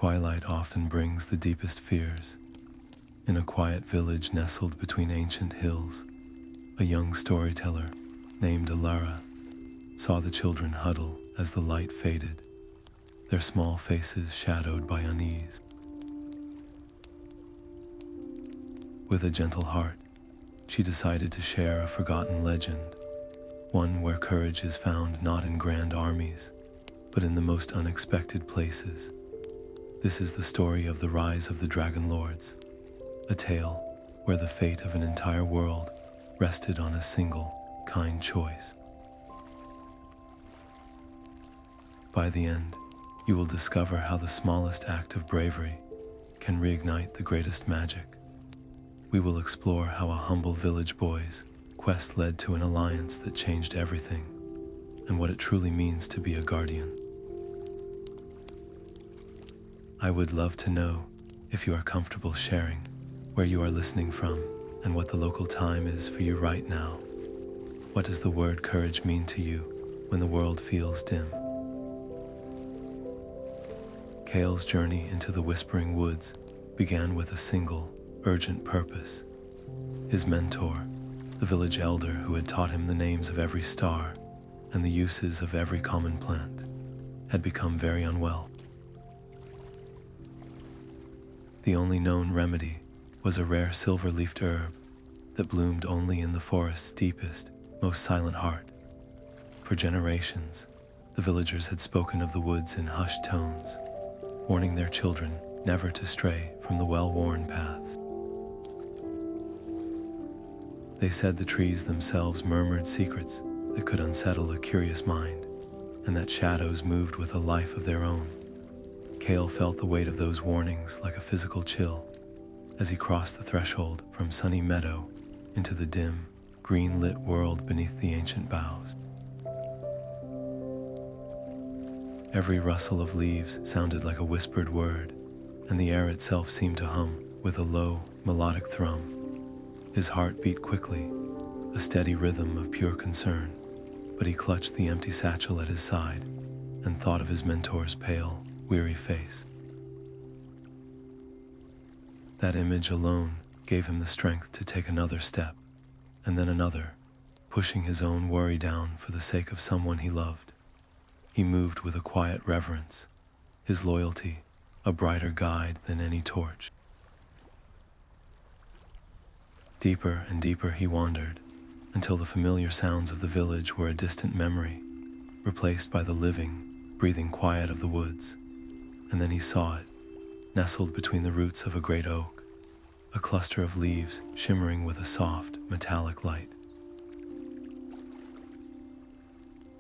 Twilight often brings the deepest fears. In a quiet village nestled between ancient hills, a young storyteller named Alara saw the children huddle as the light faded, their small faces shadowed by unease. With a gentle heart, she decided to share a forgotten legend, one where courage is found not in grand armies, but in the most unexpected places. This is the story of the rise of the Dragonlords, a tale where the fate of an entire world rested on a single, kind choice. By the end, you will discover how the smallest act of bravery can reignite the greatest magic. We will explore how a humble village boy's quest led to an alliance that changed everything, and what it truly means to be a guardian. I would love to know if you are comfortable sharing where you are listening from and what the local time is for you right now. What does the word courage mean to you when the world feels dim? Kael's journey into the Whispering Woods began with a single, urgent purpose. His mentor, the village elder who had taught him the names of every star and the uses of every common plant, had become very unwell. The only known remedy was a rare silver-leafed herb that bloomed only in the forest's deepest, most silent heart. For generations, the villagers had spoken of the woods in hushed tones, warning their children never to stray from the well-worn paths. They said the trees themselves murmured secrets that could unsettle a curious mind, and that shadows moved with a life of their own. Kael felt the weight of those warnings like a physical chill as he crossed the threshold from Sunny Meadow into the dim, green-lit world beneath the ancient boughs. Every rustle of leaves sounded like a whispered word, and the air itself seemed to hum with a low, melodic thrum. His heart beat quickly, a steady rhythm of pure concern, but he clutched the empty satchel at his side and thought of his mentor's pale, weary face. That image alone gave him the strength to take another step, and then another, pushing his own worry down for the sake of someone he loved. He moved with a quiet reverence, his loyalty a brighter guide than any torch. Deeper and deeper he wandered, until the familiar sounds of the village were a distant memory, replaced by the living, breathing quiet of the woods. And then he saw it, nestled between the roots of a great oak, a cluster of leaves shimmering with a soft, metallic light.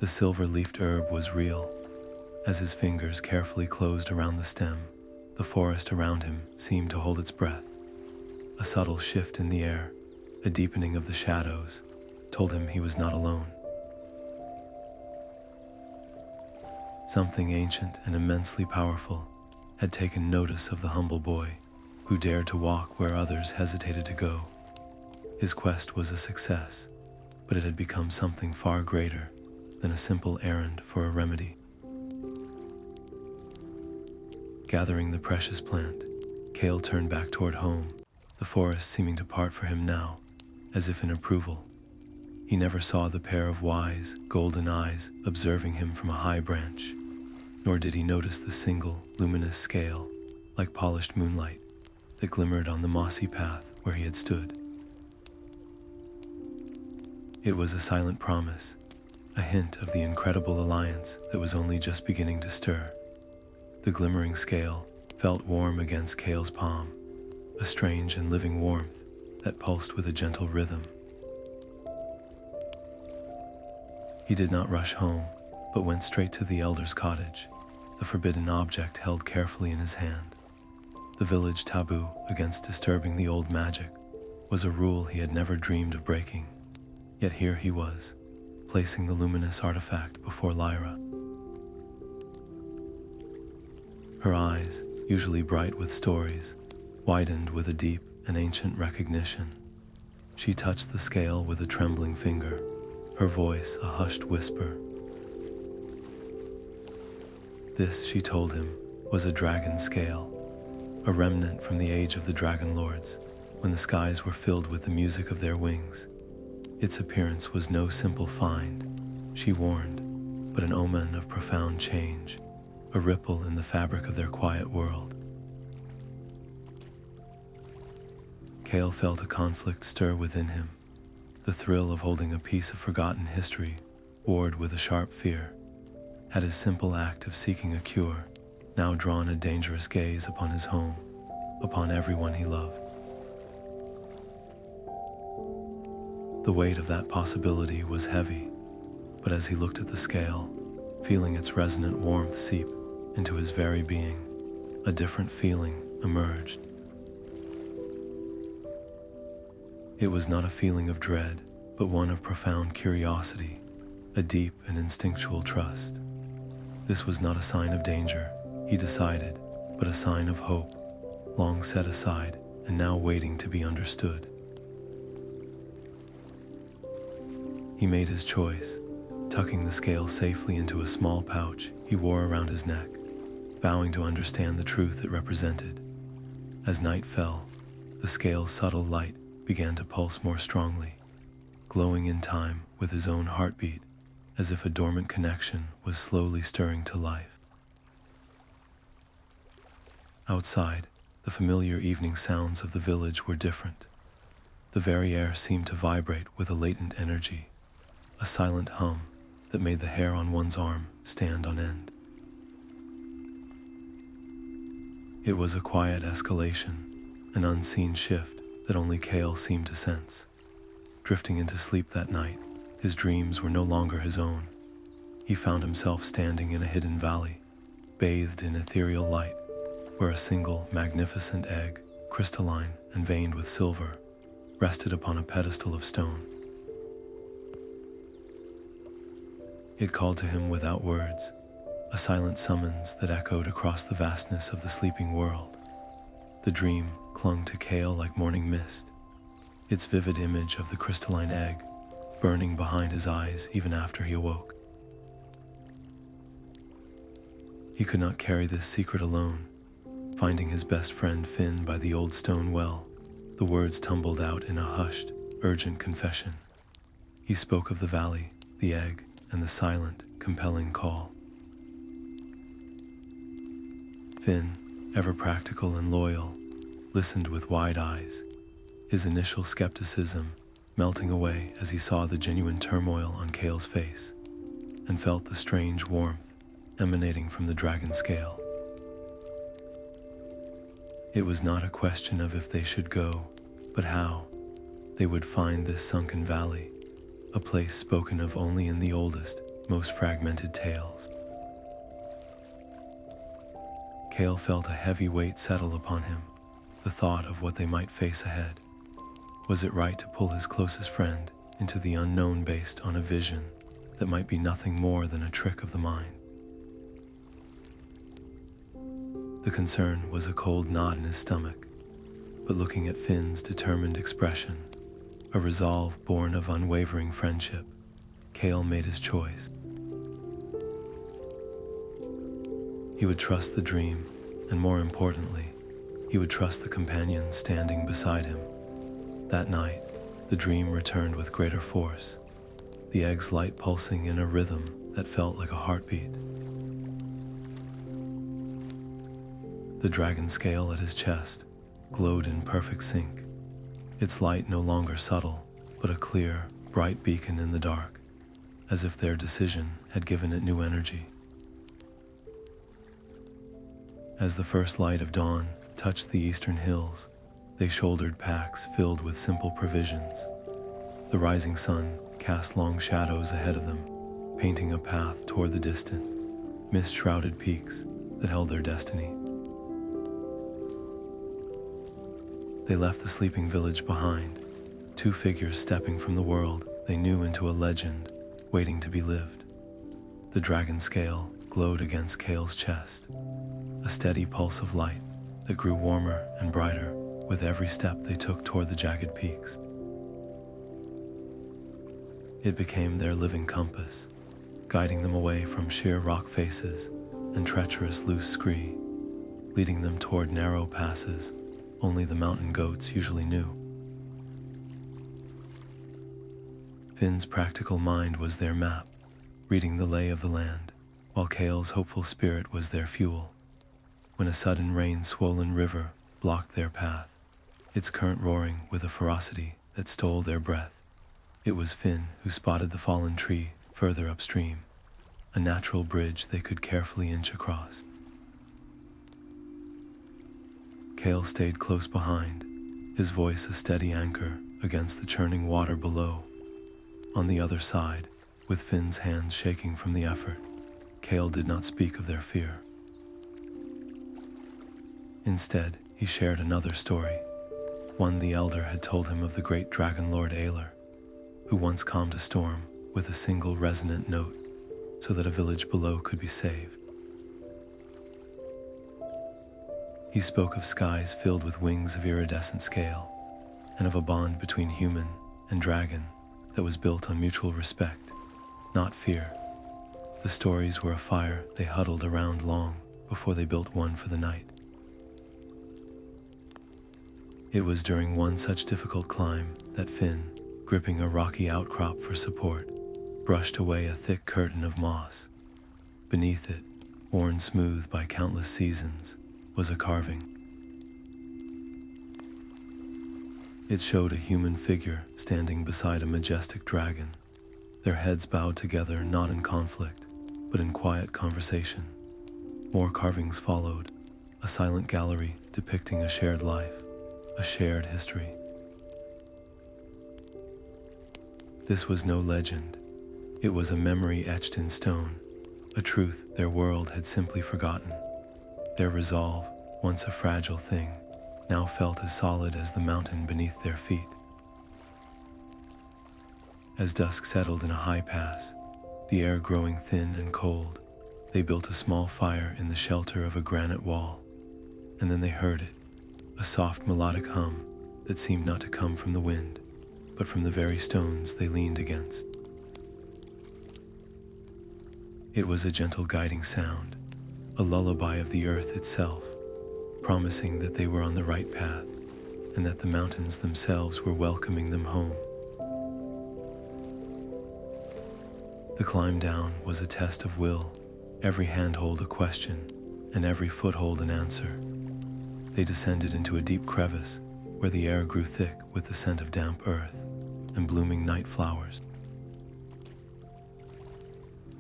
The silver-leafed herb was real. As his fingers carefully closed around the stem, the forest around him seemed to hold its breath. A subtle shift in the air, a deepening of the shadows, told him he was not alone. Something ancient and immensely powerful had taken notice of the humble boy, who dared to walk where others hesitated to go. His quest was a success, but it had become something far greater than a simple errand for a remedy. Gathering the precious plant, Kael turned back toward home, the forest seeming to part for him now, as if in approval. He never saw the pair of wise, golden eyes observing him from a high branch, nor did he notice the single, luminous scale, like polished moonlight, that glimmered on the mossy path where he had stood. It was a silent promise, a hint of the incredible alliance that was only just beginning to stir. The glimmering scale felt warm against Kael's palm, a strange and living warmth that pulsed with a gentle rhythm. He did not rush home, but went straight to the elder's cottage, the forbidden object held carefully in his hand. The village taboo against disturbing the old magic was a rule he had never dreamed of breaking, yet here he was, placing the luminous artifact before Lyra. Her eyes, usually bright with stories, widened with a deep and ancient recognition. She touched the scale with a trembling finger, her voice a hushed whisper. This, she told him, was a dragon scale, a remnant from the age of the Dragonlords, when the skies were filled with the music of their wings. Its appearance was no simple find, she warned, but an omen of profound change, a ripple in the fabric of their quiet world. Kael felt a conflict stir within him, the thrill of holding a piece of forgotten history, warred with a sharp fear. Had his simple act of seeking a cure now drawn a dangerous gaze upon his home, upon everyone he loved? The weight of that possibility was heavy, but as he looked at the scale, feeling its resonant warmth seep into his very being, a different feeling emerged. It was not a feeling of dread, but one of profound curiosity, a deep and instinctual trust. This was not a sign of danger, he decided, but a sign of hope, long set aside and now waiting to be understood. He made his choice, tucking the scale safely into a small pouch he wore around his neck, vowing to understand the truth it represented. As night fell, the scale's subtle light began to pulse more strongly, glowing in time with his own heartbeat, as if a dormant connection was slowly stirring to life. Outside, the familiar evening sounds of the village were different. The very air seemed to vibrate with a latent energy, a silent hum that made the hair on one's arm stand on end. It was a quiet escalation, an unseen shift that only Kael seemed to sense. Drifting into sleep that night, his dreams were no longer his own. He found himself standing in a hidden valley, bathed in ethereal light, where a single magnificent egg, crystalline and veined with silver, rested upon a pedestal of stone. It called to him without words, a silent summons that echoed across the vastness of the sleeping world. The dream clung to Kael like morning mist, its vivid image of the crystalline egg burning behind his eyes even after he awoke. He could not carry this secret alone. Finding his best friend Finn by the old stone well, the words tumbled out in a hushed, urgent confession. He spoke of the valley, the egg, and the silent, compelling call. Finn, ever practical and loyal, listened with wide eyes, his initial skepticism melting away as he saw the genuine turmoil on Kael's face and felt the strange warmth emanating from the dragon scale. It was not a question of if they should go, but how they would find this sunken valley, a place spoken of only in the oldest, most fragmented tales. Kael felt a heavy weight settle upon him, the thought of what they might face ahead. Was it right to pull his closest friend into the unknown based on a vision that might be nothing more than a trick of the mind? The concern was a cold knot in his stomach, but looking at Finn's determined expression, a resolve born of unwavering friendship, Kael made his choice. He would trust the dream, and more importantly, he would trust the companion standing beside him. That night, the dream returned with greater force, the egg's light pulsing in a rhythm that felt like a heartbeat. The dragon scale at his chest glowed in perfect sync, its light no longer subtle, but a clear, bright beacon in the dark, as if their decision had given it new energy. As the first light of dawn touched the eastern hills, they shouldered packs filled with simple provisions. The rising sun cast long shadows ahead of them, painting a path toward the distant, mist-shrouded peaks that held their destiny. They left the sleeping village behind, two figures stepping from the world they knew into a legend waiting to be lived. The dragon scale glowed against Kael's chest, a steady pulse of light that grew warmer and brighter with every step they took toward the jagged peaks. It became their living compass, guiding them away from sheer rock faces and treacherous loose scree leading them toward narrow passes only the mountain goats usually knew. Finn's practical mind was their map, reading the lay of the land, while Kael's hopeful spirit was their fuel. When a sudden rain-swollen river blocked their path, its current roaring with a ferocity that stole their breath, it was Finn who spotted the fallen tree further upstream, a natural bridge they could carefully inch across. Kael stayed close behind, his voice a steady anchor against the churning water below. On the other side, with Finn's hands shaking from the effort, Kael did not speak of their fear. Instead, he shared another story, one the elder had told him of the great Dragonlord Aelor, who once calmed a storm with a single resonant note so that a village below could be saved. He spoke of skies filled with wings of iridescent scale, and of a bond between human and dragon that was built on mutual respect, not fear. The stories were a fire they huddled around long before they built one for the night. It was during one such difficult climb that Finn, gripping a rocky outcrop for support, brushed away a thick curtain of moss. Beneath it, worn smooth by countless seasons, was a carving. It showed a human figure standing beside a majestic dragon, their heads bowed together not in conflict, but in quiet conversation. More carvings followed, a silent gallery depicting a shared life, a shared history. This was no legend. It was a memory etched in stone, a truth their world had simply forgotten. Their resolve, once a fragile thing, now felt as solid as the mountain beneath their feet. As dusk settled in a high pass, the air growing thin and cold, they built a small fire in the shelter of a granite wall, and then they heard it, a soft melodic hum that seemed not to come from the wind, but from the very stones they leaned against. It was a gentle guiding sound, a lullaby of the earth itself, promising that they were on the right path, and that the mountains themselves were welcoming them home. The climb down was a test of will, every handhold a question, and every foothold an answer. They descended into a deep crevice where the air grew thick with the scent of damp earth and blooming night flowers.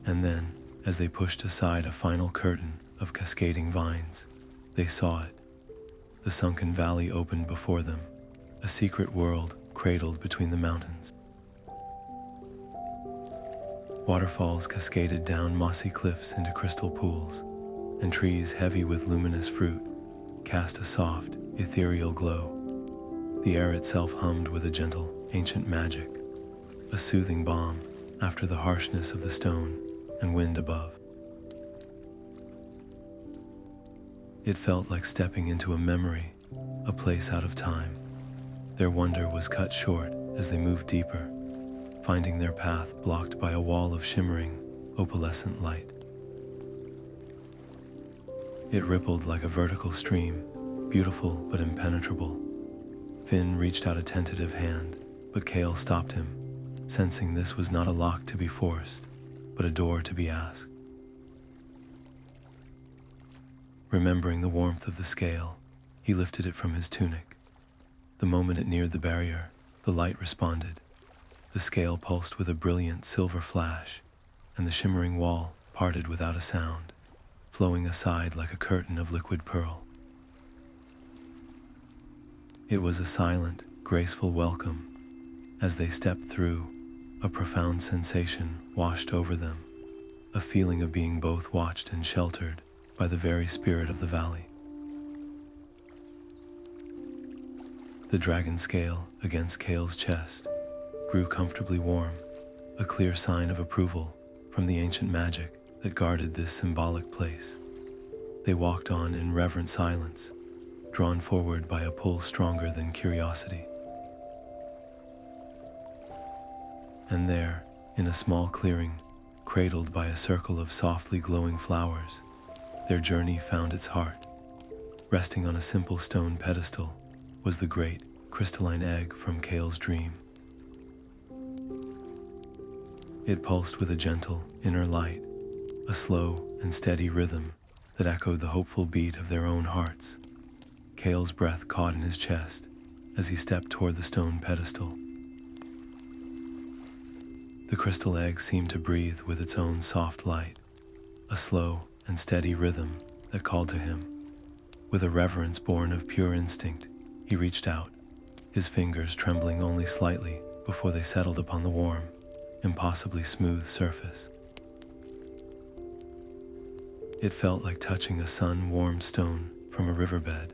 And then, as they pushed aside a final curtain of cascading vines, they saw it. The sunken valley opened before them, a secret world cradled between the mountains. Waterfalls cascaded down mossy cliffs into crystal pools, and trees heavy with luminous fruit cast a soft, ethereal glow. The air itself hummed with a gentle, ancient magic, a soothing balm after the harshness of the stone and wind above. It felt like stepping into a memory, a place out of time. Their wonder was cut short as they moved deeper, finding their path blocked by a wall of shimmering, opalescent light. It rippled like a vertical stream, beautiful but impenetrable. Finn reached out a tentative hand, but Kael stopped him, sensing this was not a lock to be forced, but a door to be asked. Remembering the warmth of the scale, he lifted it from his tunic. The moment it neared the barrier, the light responded. The scale pulsed with a brilliant silver flash, and the shimmering wall parted without a sound, flowing aside like a curtain of liquid pearl. It was a silent, graceful welcome. As they stepped through, a profound sensation washed over them, a feeling of being both watched and sheltered by the very spirit of the valley. The dragon scale against Kael's chest grew comfortably warm, a clear sign of approval from the ancient magic that guarded this symbolic place. They walked on in reverent silence, drawn forward by a pull stronger than curiosity. And there, in a small clearing, cradled by a circle of softly glowing flowers, their journey found its heart. Resting on a simple stone pedestal was the great crystalline egg from Kael's dream. It pulsed with a gentle inner light, a slow and steady rhythm that echoed the hopeful beat of their own hearts. Kael's breath caught in his chest as he stepped toward the stone pedestal. The crystal egg seemed to breathe with its own soft light, a slow and steady rhythm that called to him. With a reverence born of pure instinct, he reached out, his fingers trembling only slightly before they settled upon the warm, impossibly smooth surface. It felt like touching a sun-warmed stone from a riverbed,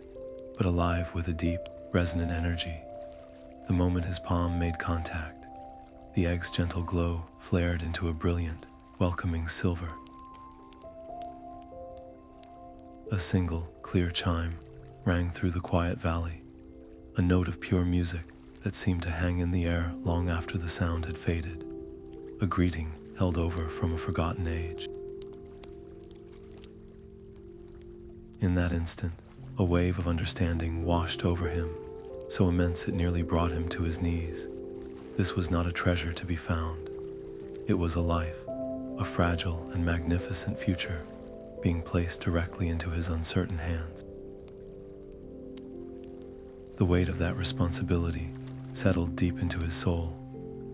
but alive with a deep, resonant energy. The moment his palm made contact, the egg's gentle glow flared into a brilliant, welcoming silver. A single, clear chime rang through the quiet valley, a note of pure music that seemed to hang in the air long after the sound had faded, a greeting held over from a forgotten age. In that instant, a wave of understanding washed over him, so immense it nearly brought him to his knees. This was not a treasure to be found. It was a life, a fragile and magnificent future, being placed directly into his uncertain hands. The weight of that responsibility settled deep into his soul,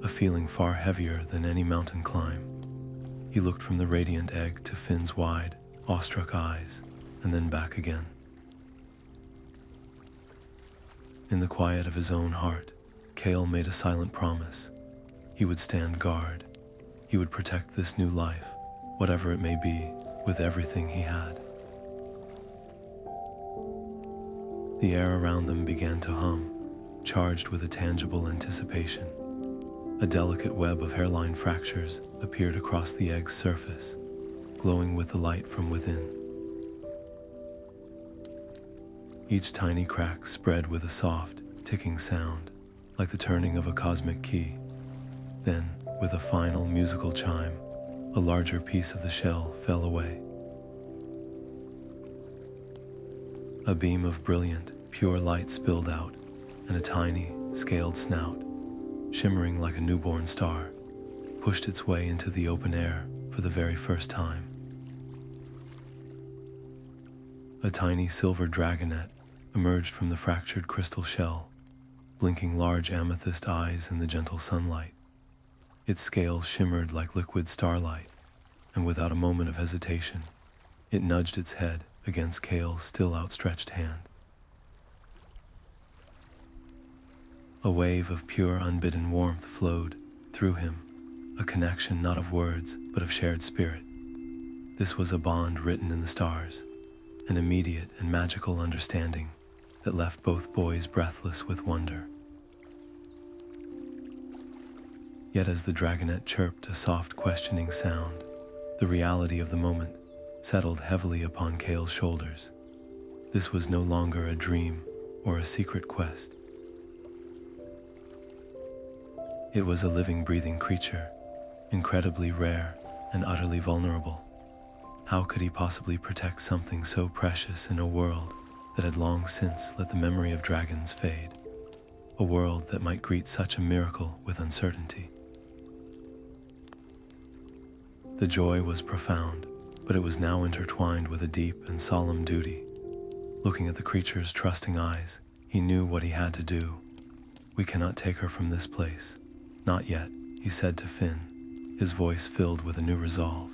a feeling far heavier than any mountain climb. He looked from the radiant egg to Finn's wide, awestruck eyes, and then back again. In the quiet of his own heart, Kael made a silent promise. He would stand guard. He would protect this new life, whatever it may be, with everything he had. The air around them began to hum, charged with a tangible anticipation. A delicate web of hairline fractures appeared across the egg's surface, glowing with the light from within. Each tiny crack spread with a soft, ticking sound, like the turning of a cosmic key. Then, with a final musical chime, a larger piece of the shell fell away. A beam of brilliant, pure light spilled out, and a tiny, scaled snout, shimmering like a newborn star, pushed its way into the open air for the very first time. A tiny silver dragonet emerged from the fractured crystal shell, blinking large amethyst eyes in the gentle sunlight. Its scales shimmered like liquid starlight, and without a moment of hesitation, it nudged its head against Kael's still outstretched hand. A wave of pure, unbidden warmth flowed through him, a connection not of words, but of shared spirit. This was a bond written in the stars, an immediate and magical understanding that left both boys breathless with wonder. Yet as the dragonet chirped a soft, questioning sound, the reality of the moment settled heavily upon Kael's shoulders. This was no longer a dream or a secret quest. It was a living, breathing creature, incredibly rare and utterly vulnerable. How could he possibly protect something so precious in a world that had long since let the memory of dragons fade? A world that might greet such a miracle with uncertainty. The joy was profound, but it was now intertwined with a deep and solemn duty. Looking at the creature's trusting eyes, he knew what he had to do. "We cannot take her from this place. Not yet," he said to Finn, his voice filled with a new resolve.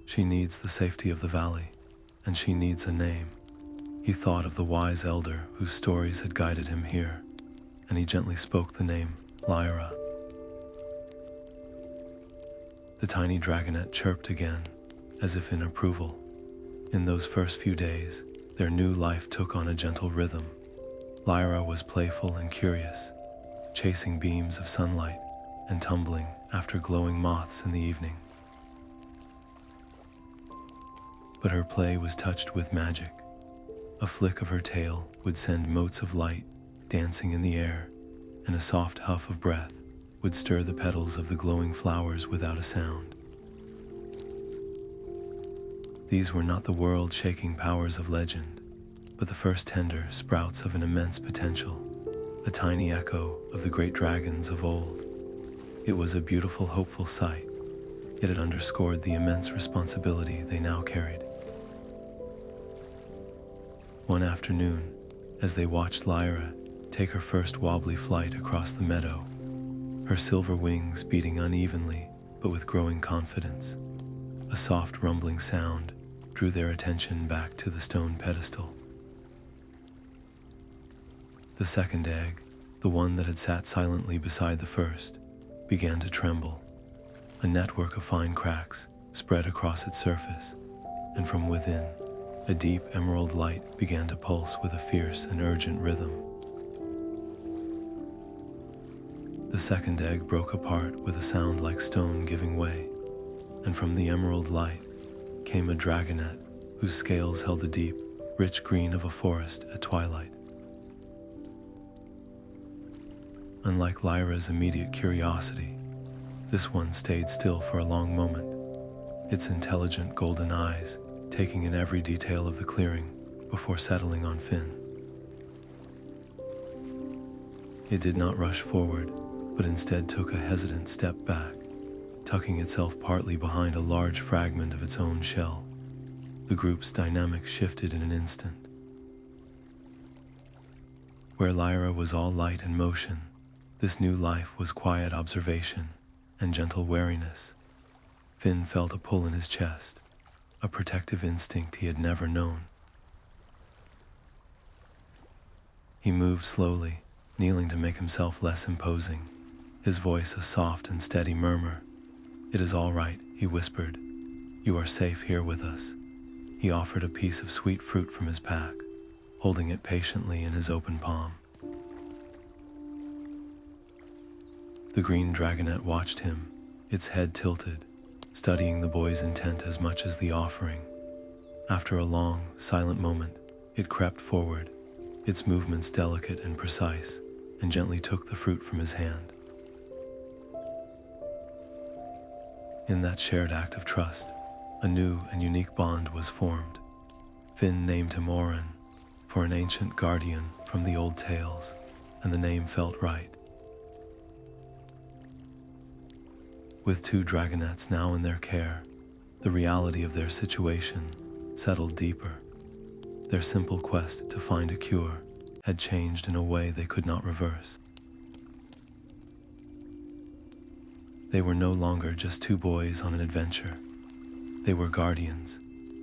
"She needs the safety of the valley, and she needs a name." He thought of the wise elder whose stories had guided him here, and he gently spoke the name, Lyra. The tiny dragonet chirped again, as if in approval. In those first few days, their new life took on a gentle rhythm. Lyra was playful and curious, chasing beams of sunlight and tumbling after glowing moths in the evening. But her play was touched with magic. A flick of her tail would send motes of light dancing in the air, and a soft huff of breath would stir the petals of the glowing flowers without a sound. These were not the world-shaking powers of legend, but the first tender sprouts of an immense potential, a tiny echo of the great dragons of old. It was a beautiful, hopeful sight, yet it underscored the immense responsibility they now carried. One afternoon, as they watched Lyra take her first wobbly flight across the meadow, her silver wings beating unevenly but with growing confidence, a soft rumbling sound drew their attention back to the stone pedestal. The second egg, the one that had sat silently beside the first, began to tremble. A network of fine cracks spread across its surface, and from within, a deep emerald light began to pulse with a fierce and urgent rhythm. The second egg broke apart with a sound like stone giving way, and from the emerald light came a dragonette whose scales held the deep, rich green of a forest at twilight. Unlike Lyra's immediate curiosity, this one stayed still for a long moment, its intelligent golden eyes taking in every detail of the clearing before settling on Finn. It did not rush forward, but instead took a hesitant step back, tucking itself partly behind a large fragment of its own shell. The group's dynamics shifted in an instant. Where Lyra was all light and motion, this new life was quiet observation and gentle wariness. Finn felt a pull in his chest, a protective instinct he had never known. He moved slowly, kneeling to make himself less imposing, his voice a soft and steady murmur. "It is all right," he whispered. "You are safe here with us." He offered a piece of sweet fruit from his pack, holding it patiently in his open palm. The green dragonette watched him, its head tilted, studying the boy's intent as much as the offering. After a long, silent moment, it crept forward, its movements delicate and precise, and gently took the fruit from his hand. In that shared act of trust, a new and unique bond was formed. Finn named him Oren, for an ancient guardian from the old tales, and the name felt right. With two dragonettes now in their care, the reality of their situation settled deeper. Their simple quest to find a cure had changed in a way they could not reverse. They were no longer just two boys on an adventure. They were guardians,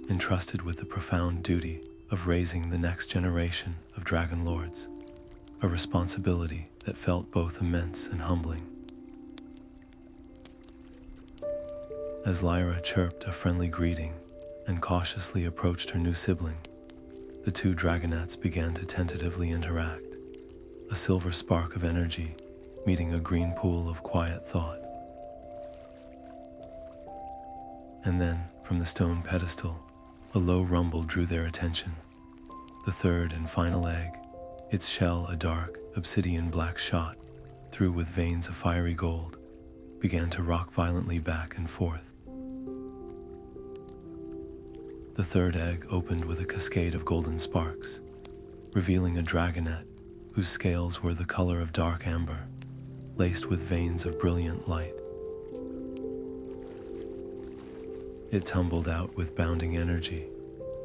entrusted with the profound duty of raising the next generation of Dragonlords, a responsibility that felt both immense and humbling. As Lyra chirped a friendly greeting and cautiously approached her new sibling, the two dragonettes began to tentatively interact, a silver spark of energy meeting a green pool of quiet thought. And then, from the stone pedestal, a low rumble drew their attention. The third and final egg, its shell a dark, obsidian black shot, through with veins of fiery gold, began to rock violently back and forth. The third egg opened with a cascade of golden sparks, revealing a dragonette whose scales were the color of dark amber, laced with veins of brilliant light. It tumbled out with bounding energy,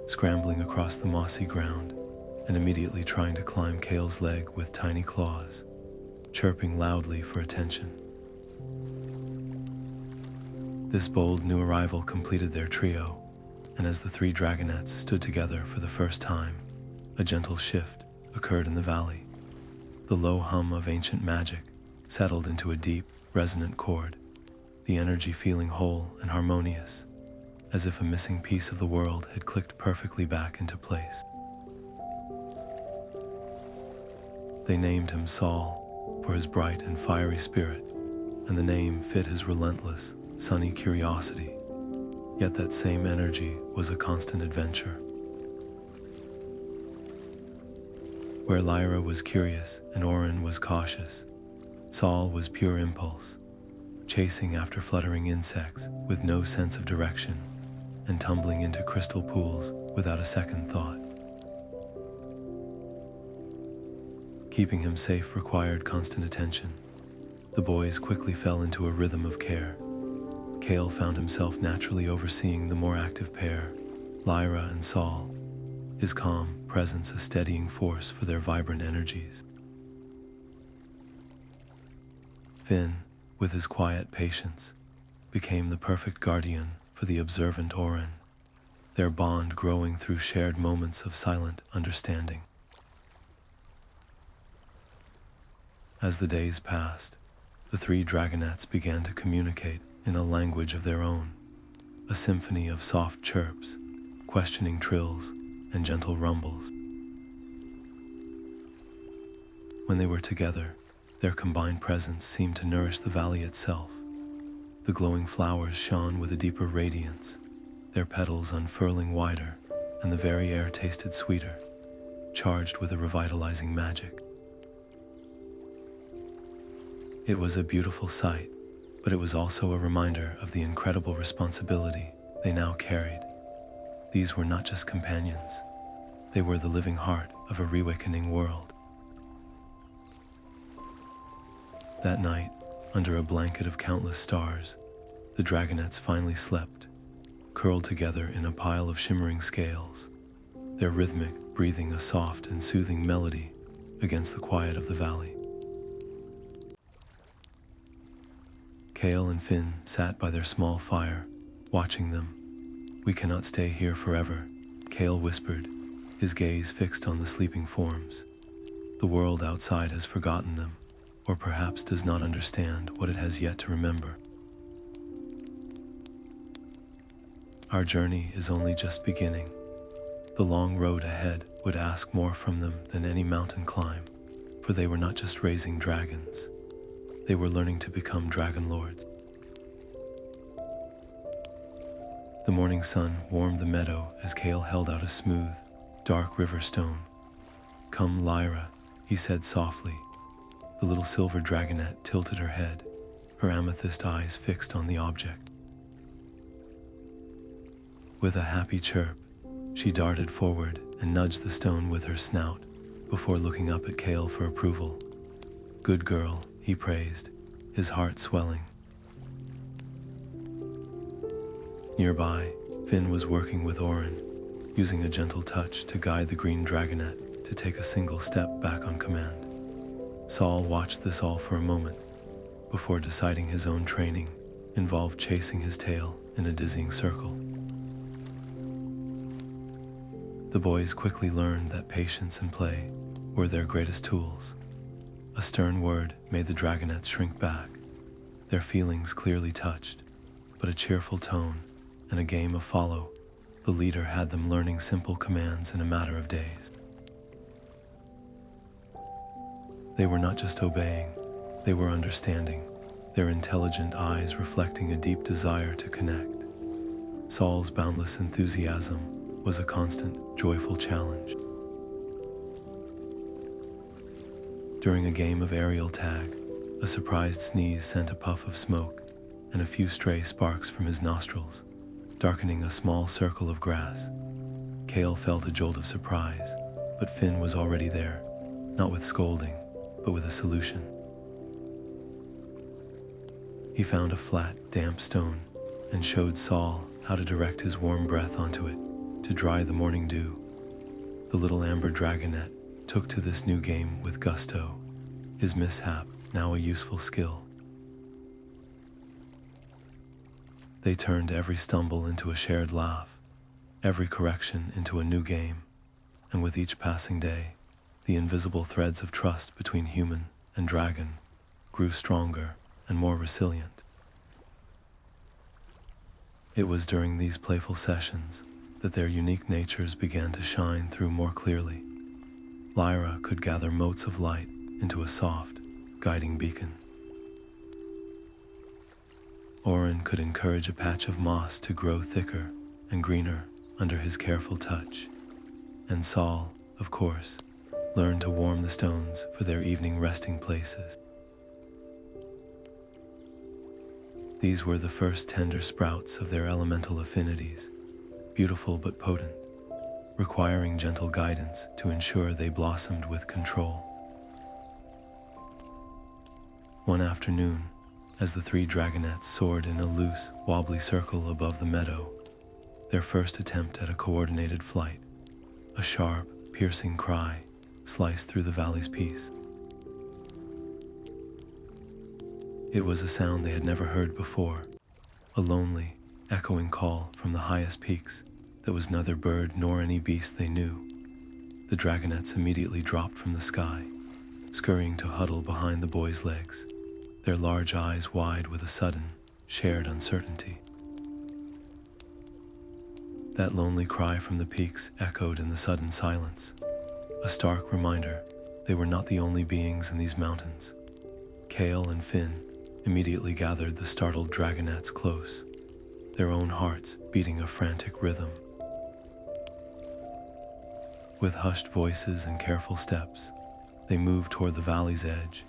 scrambling across the mossy ground and immediately trying to climb Kael's leg with tiny claws, chirping loudly for attention. This bold new arrival completed their trio, and as the three dragonettes stood together for the first time, a gentle shift occurred in the valley. The low hum of ancient magic settled into a deep, resonant chord, the energy feeling whole and harmonious, as if a missing piece of the world had clicked perfectly back into place. They named him Saul for his bright and fiery spirit, and the name fit his relentless, sunny curiosity. Yet that same energy was a constant adventure. Where Lyra was curious and Oren was cautious, Saul was pure impulse, chasing after fluttering insects with no sense of direction, and tumbling into crystal pools without a second thought. Keeping him safe required constant attention. The boys quickly fell into a rhythm of care. Kael found himself naturally overseeing the more active pair, Lyra and Saul, his calm presence a steadying force for their vibrant energies. Finn, with his quiet patience, became the perfect guardian for the observant Oren, their bond growing through shared moments of silent understanding. As the days passed, the three dragonets began to communicate in a language of their own, a symphony of soft chirps, questioning trills, and gentle rumbles. When they were together, their combined presence seemed to nourish the valley itself. The glowing flowers shone with a deeper radiance, their petals unfurling wider, and the very air tasted sweeter, charged with a revitalizing magic. It was a beautiful sight, but it was also a reminder of the incredible responsibility they now carried. These were not just companions, they were the living heart of a reawakening world. That night, under a blanket of countless stars, the dragonets finally slept, curled together in a pile of shimmering scales, their rhythmic breathing a soft and soothing melody against the quiet of the valley. Kael and Finn sat by their small fire, watching them. "We cannot stay here forever," Kael whispered, his gaze fixed on the sleeping forms. "The world outside has forgotten them, or perhaps does not understand what it has yet to remember. Our journey is only just beginning. The long road ahead would ask more from them than any mountain climb, for they were not just raising dragons. They were learning to become Dragonlords." The morning sun warmed the meadow as Kael held out a smooth, dark river stone. "Come, Lyra," he said softly. The little silver dragonette tilted her head, her amethyst eyes fixed on the object. With a happy chirp, she darted forward and nudged the stone with her snout before looking up at Kael for approval. "Good girl," he praised, his heart swelling. Nearby, Finn was working with Oren, using a gentle touch to guide the green dragonette to take a single step back on command. Saul watched this all for a moment, before deciding his own training involved chasing his tail in a dizzying circle. The boys quickly learned that patience and play were their greatest tools. A stern word made the dragonets shrink back, their feelings clearly touched, but a cheerful tone and a game of follow, the leader had them learning simple commands in a matter of days. They were not just obeying, they were understanding, their intelligent eyes reflecting a deep desire to connect. Saul's boundless enthusiasm was a constant, joyful challenge. During a game of aerial tag, a surprised sneeze sent a puff of smoke and a few stray sparks from his nostrils, darkening a small circle of grass. Kael felt a jolt of surprise, but Finn was already there, not with scolding, but with a solution. He found a flat, damp stone and showed Saul how to direct his warm breath onto it to dry the morning dew. The little amber dragonette took to this new game with gusto, his mishap now a useful skill. They turned every stumble into a shared laugh, every correction into a new game, and with each passing day, the invisible threads of trust between human and dragon grew stronger and more resilient. It was during these playful sessions that their unique natures began to shine through more clearly. Lyra could gather motes of light into a soft, guiding beacon. Oren could encourage a patch of moss to grow thicker and greener under his careful touch. And Saul, of course, learned to warm the stones for their evening resting places. These were the first tender sprouts of their elemental affinities, beautiful but potent, requiring gentle guidance to ensure they blossomed with control. One afternoon, as the three dragonets soared in a loose, wobbly circle above the meadow, their first attempt at a coordinated flight, a sharp, piercing cry sliced through the valley's peace. It was a sound they had never heard before, a lonely, echoing call from the highest peaks that was neither bird nor any beast they knew. The dragonets immediately dropped from the sky, scurrying to huddle behind the boy's legs, their large eyes wide with a sudden, shared uncertainty. That lonely cry from the peaks echoed in the sudden silence, a stark reminder they were not the only beings in these mountains. Kael and Finn immediately gathered the startled dragonets close, their own hearts beating a frantic rhythm. With hushed voices and careful steps, they moved toward the valley's edge,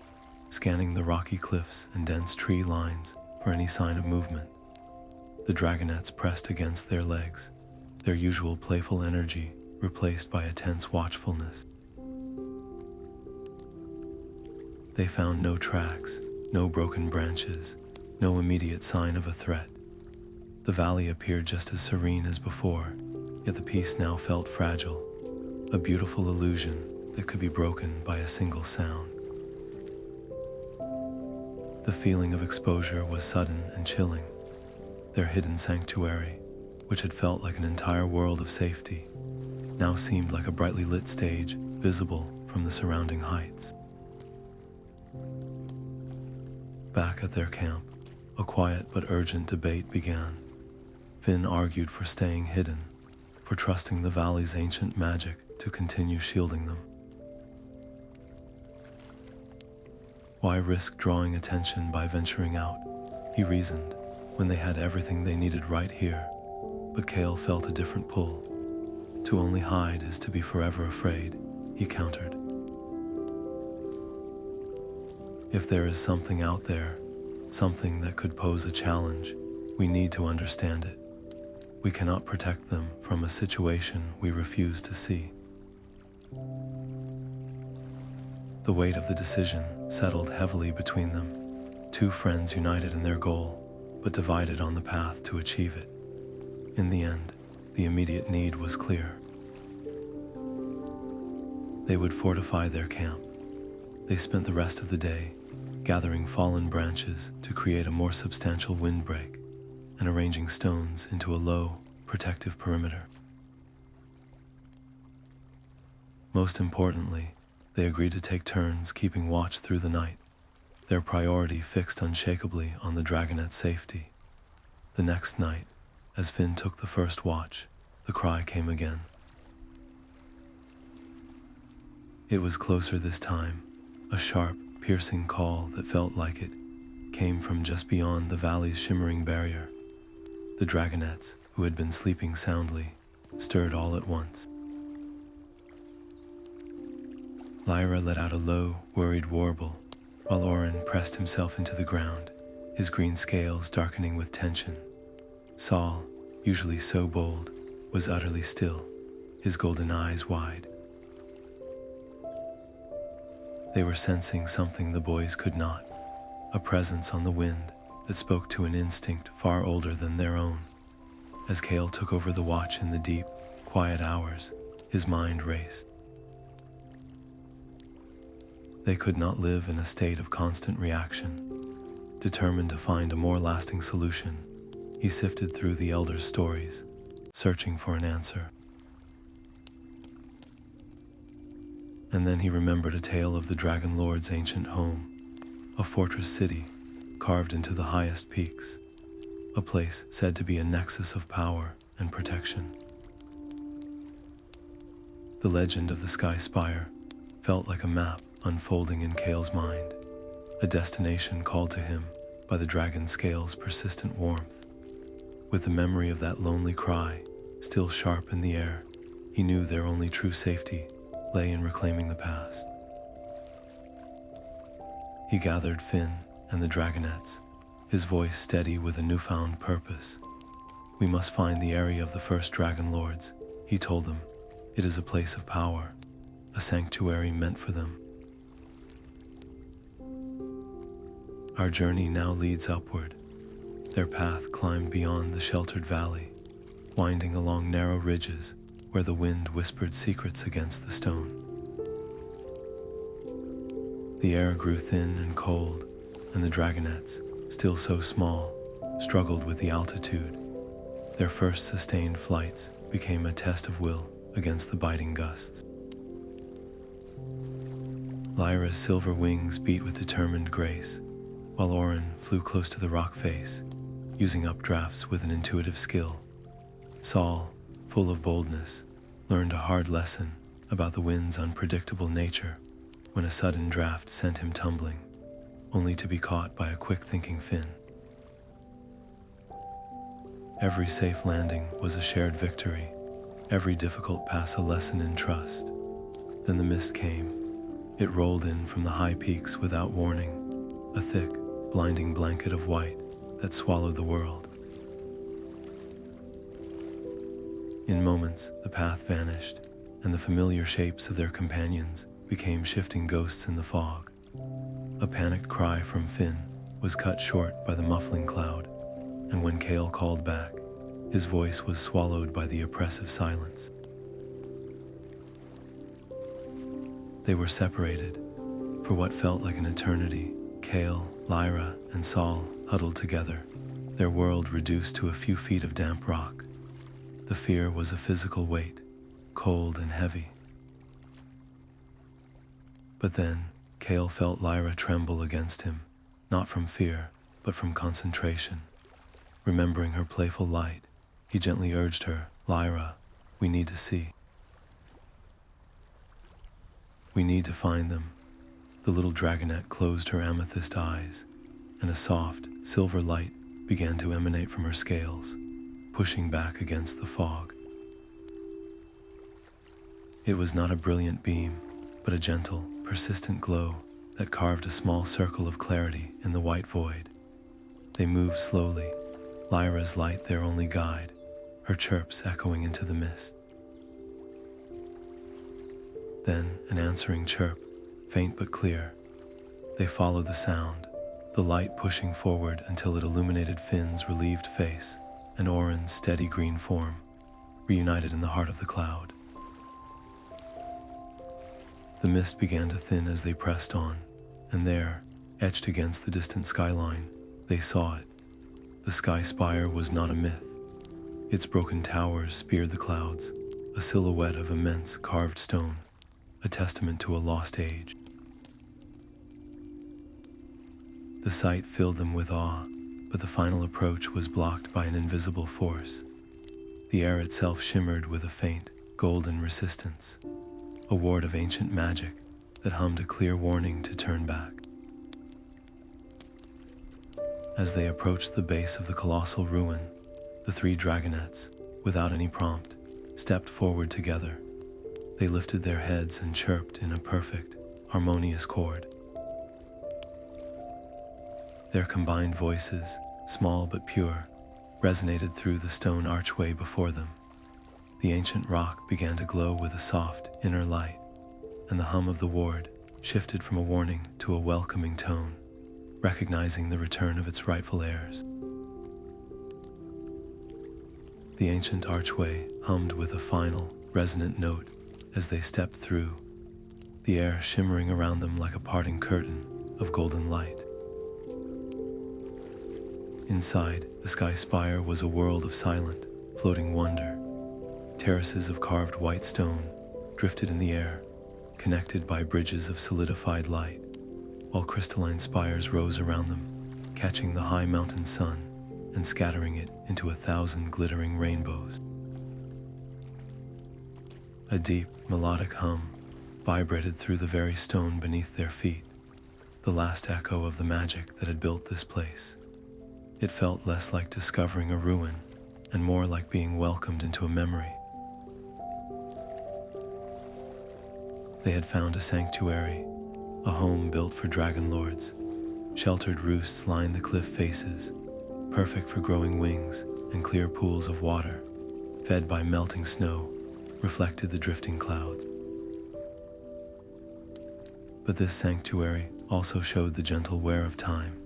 scanning the rocky cliffs and dense tree lines for any sign of movement. The dragonets pressed against their legs, their usual playful energy replaced by a tense watchfulness. They found no tracks, no broken branches, no immediate sign of a threat. The valley appeared just as serene as before, yet the peace now felt fragile, a beautiful illusion that could be broken by a single sound. The feeling of exposure was sudden and chilling. Their hidden sanctuary, which had felt like an entire world of safety, now seemed like a brightly lit stage visible from the surrounding heights. Back at their camp, a quiet but urgent debate began. Finn argued for staying hidden, for trusting the valley's ancient magic to continue shielding them. Why risk drawing attention by venturing out, he reasoned, when they had everything they needed right here. But Kael felt a different pull. To only hide is to be forever afraid, he countered. If there is something out there, something that could pose a challenge, we need to understand it. We cannot protect them from a situation we refuse to see. The weight of the decision settled heavily between them, two friends united in their goal, but divided on the path to achieve it. In the end, the immediate need was clear. They would fortify their camp. They spent the rest of the day gathering fallen branches to create a more substantial windbreak and arranging stones into a low, protective perimeter. Most importantly, they agreed to take turns keeping watch through the night, their priority fixed unshakably on the dragonet's safety. The next night, as Finn took the first watch, the cry came again. It was closer this time, a sharp, piercing call that felt like it came from just beyond the valley's shimmering barrier. The dragonets, who had been sleeping soundly, stirred all at once. Lyra let out a low, worried warble, while Oren pressed himself into the ground, his green scales darkening with tension. Saul, usually so bold, was utterly still, his golden eyes wide. They were sensing something the boys could not, a presence on the wind that spoke to an instinct far older than their own. As Kael took over the watch in the deep, quiet hours, his mind raced. They could not live in a state of constant reaction. Determined to find a more lasting solution, he sifted through the elders' stories, searching for an answer. And then he remembered a tale of the Dragonlords' ancient home, a fortress city carved into the highest peaks, a place said to be a nexus of power and protection. The legend of the Sky Spire felt like a map unfolding in Kael's mind, a destination called to him by the dragon scale's persistent warmth. With the memory of that lonely cry still sharp in the air, he knew their only true safety lay in reclaiming the past. He gathered Finn and the dragonets, his voice steady with a newfound purpose. "We must find the area of the first Dragonlords," he told them. "It is a place of power, a sanctuary meant for them." Our journey now leads upward. Their path climbed beyond the sheltered valley, winding along narrow ridges where the wind whispered secrets against the stone. The air grew thin and cold, and the dragonets, still so small, struggled with the altitude. Their first sustained flights became a test of will against the biting gusts. Lyra's silver wings beat with determined grace, while Oren flew close to the rock face, using updrafts with an intuitive skill. Saul, full of boldness, learned a hard lesson about the wind's unpredictable nature when a sudden draft sent him tumbling, only to be caught by a quick-thinking Finn. Every safe landing was a shared victory, every difficult pass a lesson in trust. Then the mist came. It rolled in from the high peaks without warning, a thick, blinding blanket of white that swallowed the world. In moments, the path vanished, and the familiar shapes of their companions became shifting ghosts in the fog. A panicked cry from Finn was cut short by the muffling cloud, and when Kael called back, his voice was swallowed by the oppressive silence. They were separated. For what felt like an eternity, Kael, Lyra, and Saul huddled together, their world reduced to a few feet of damp rock. The fear was a physical weight, cold and heavy. But then, Kael felt Lyra tremble against him, not from fear, but from concentration. Remembering her playful light, he gently urged her, "Lyra, we need to see. We need to find them." The little dragonette closed her amethyst eyes, and a soft, silver light began to emanate from her scales, pushing back against the fog. It was not a brilliant beam, but a gentle, persistent glow that carved a small circle of clarity in the white void. They moved slowly, Lyra's light their only guide, her chirps echoing into the mist. Then an answering chirp, faint but clear. They followed the sound, the light pushing forward until it illuminated Finn's relieved face and Oren's steady green form, reunited in the heart of the cloud. The mist began to thin as they pressed on, and there, etched against the distant skyline, they saw it. The sky spire was not a myth. Its broken towers speared the clouds, a silhouette of immense carved stone, a testament to a lost age. The sight filled them with awe, but the final approach was blocked by an invisible force. The air itself shimmered with a faint, golden resistance, a ward of ancient magic that hummed a clear warning to turn back. As they approached the base of the colossal ruin, the three dragonets, without any prompt, stepped forward together. They lifted their heads and chirped in a perfect, harmonious chord. Their combined voices, small but pure, resonated through the stone archway before them. The ancient rock began to glow with a soft, inner light, and the hum of the ward shifted from a warning to a welcoming tone, recognizing the return of its rightful heirs. The ancient archway hummed with a final, resonant note as they stepped through, the air shimmering around them like a parting curtain of golden light. Inside, the sky spire was a world of silent, floating wonder. Terraces of carved white stone drifted in the air, connected by bridges of solidified light, while crystalline spires rose around them, catching the high mountain sun and scattering it into 1,000 glittering rainbows. A deep, melodic hum vibrated through the very stone beneath their feet, the last echo of the magic that had built this place. It felt less like discovering a ruin and more like being welcomed into a memory. They had found a sanctuary, a home built for Dragonlords. Sheltered roosts lined the cliff faces, perfect for growing wings and clear pools of water, fed by melting snow, reflected the drifting clouds. But this sanctuary also showed the gentle wear of time.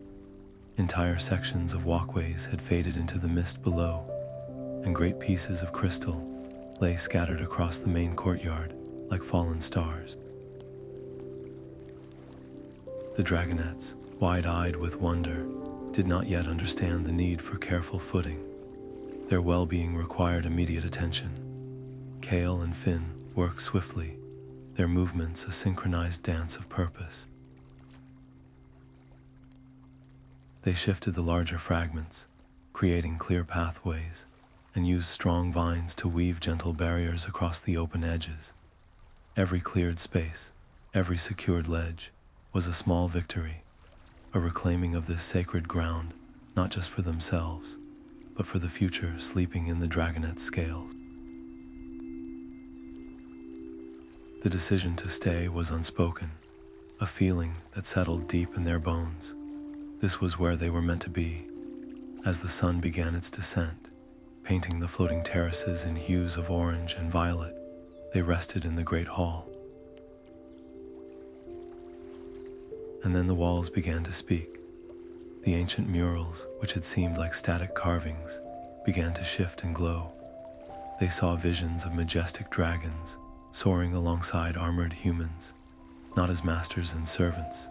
Entire sections of walkways had faded into the mist below, and great pieces of crystal lay scattered across the main courtyard like fallen stars. The dragonets, wide-eyed with wonder, did not yet understand the need for careful footing. Their well-being required immediate attention. Kael and Finn worked swiftly, their movements a synchronized dance of purpose. They shifted the larger fragments, creating clear pathways, and used strong vines to weave gentle barriers across the open edges. Every cleared space, every secured ledge, was a small victory, a reclaiming of this sacred ground, not just for themselves, but for the future sleeping in the dragonet's scales. The decision to stay was unspoken, a feeling that settled deep in their bones. This was where they were meant to be. As the sun began its descent, painting the floating terraces in hues of orange and violet, they rested in the great hall. And then the walls began to speak. The ancient murals, which had seemed like static carvings, began to shift and glow. They saw visions of majestic dragons soaring alongside armored humans, not as masters and servants,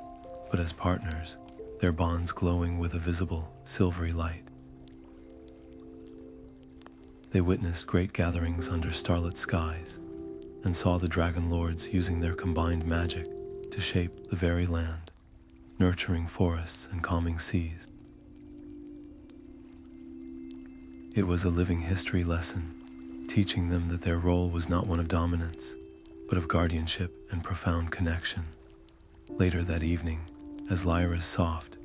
but as partners, their bonds glowing with a visible, silvery light. They witnessed great gatherings under starlit skies, and saw the Dragonlords using their combined magic to shape the very land, nurturing forests and calming seas. It was a living history lesson, teaching them that their role was not one of dominance, but of guardianship and profound connection. Later that evening, as Lyra's soft,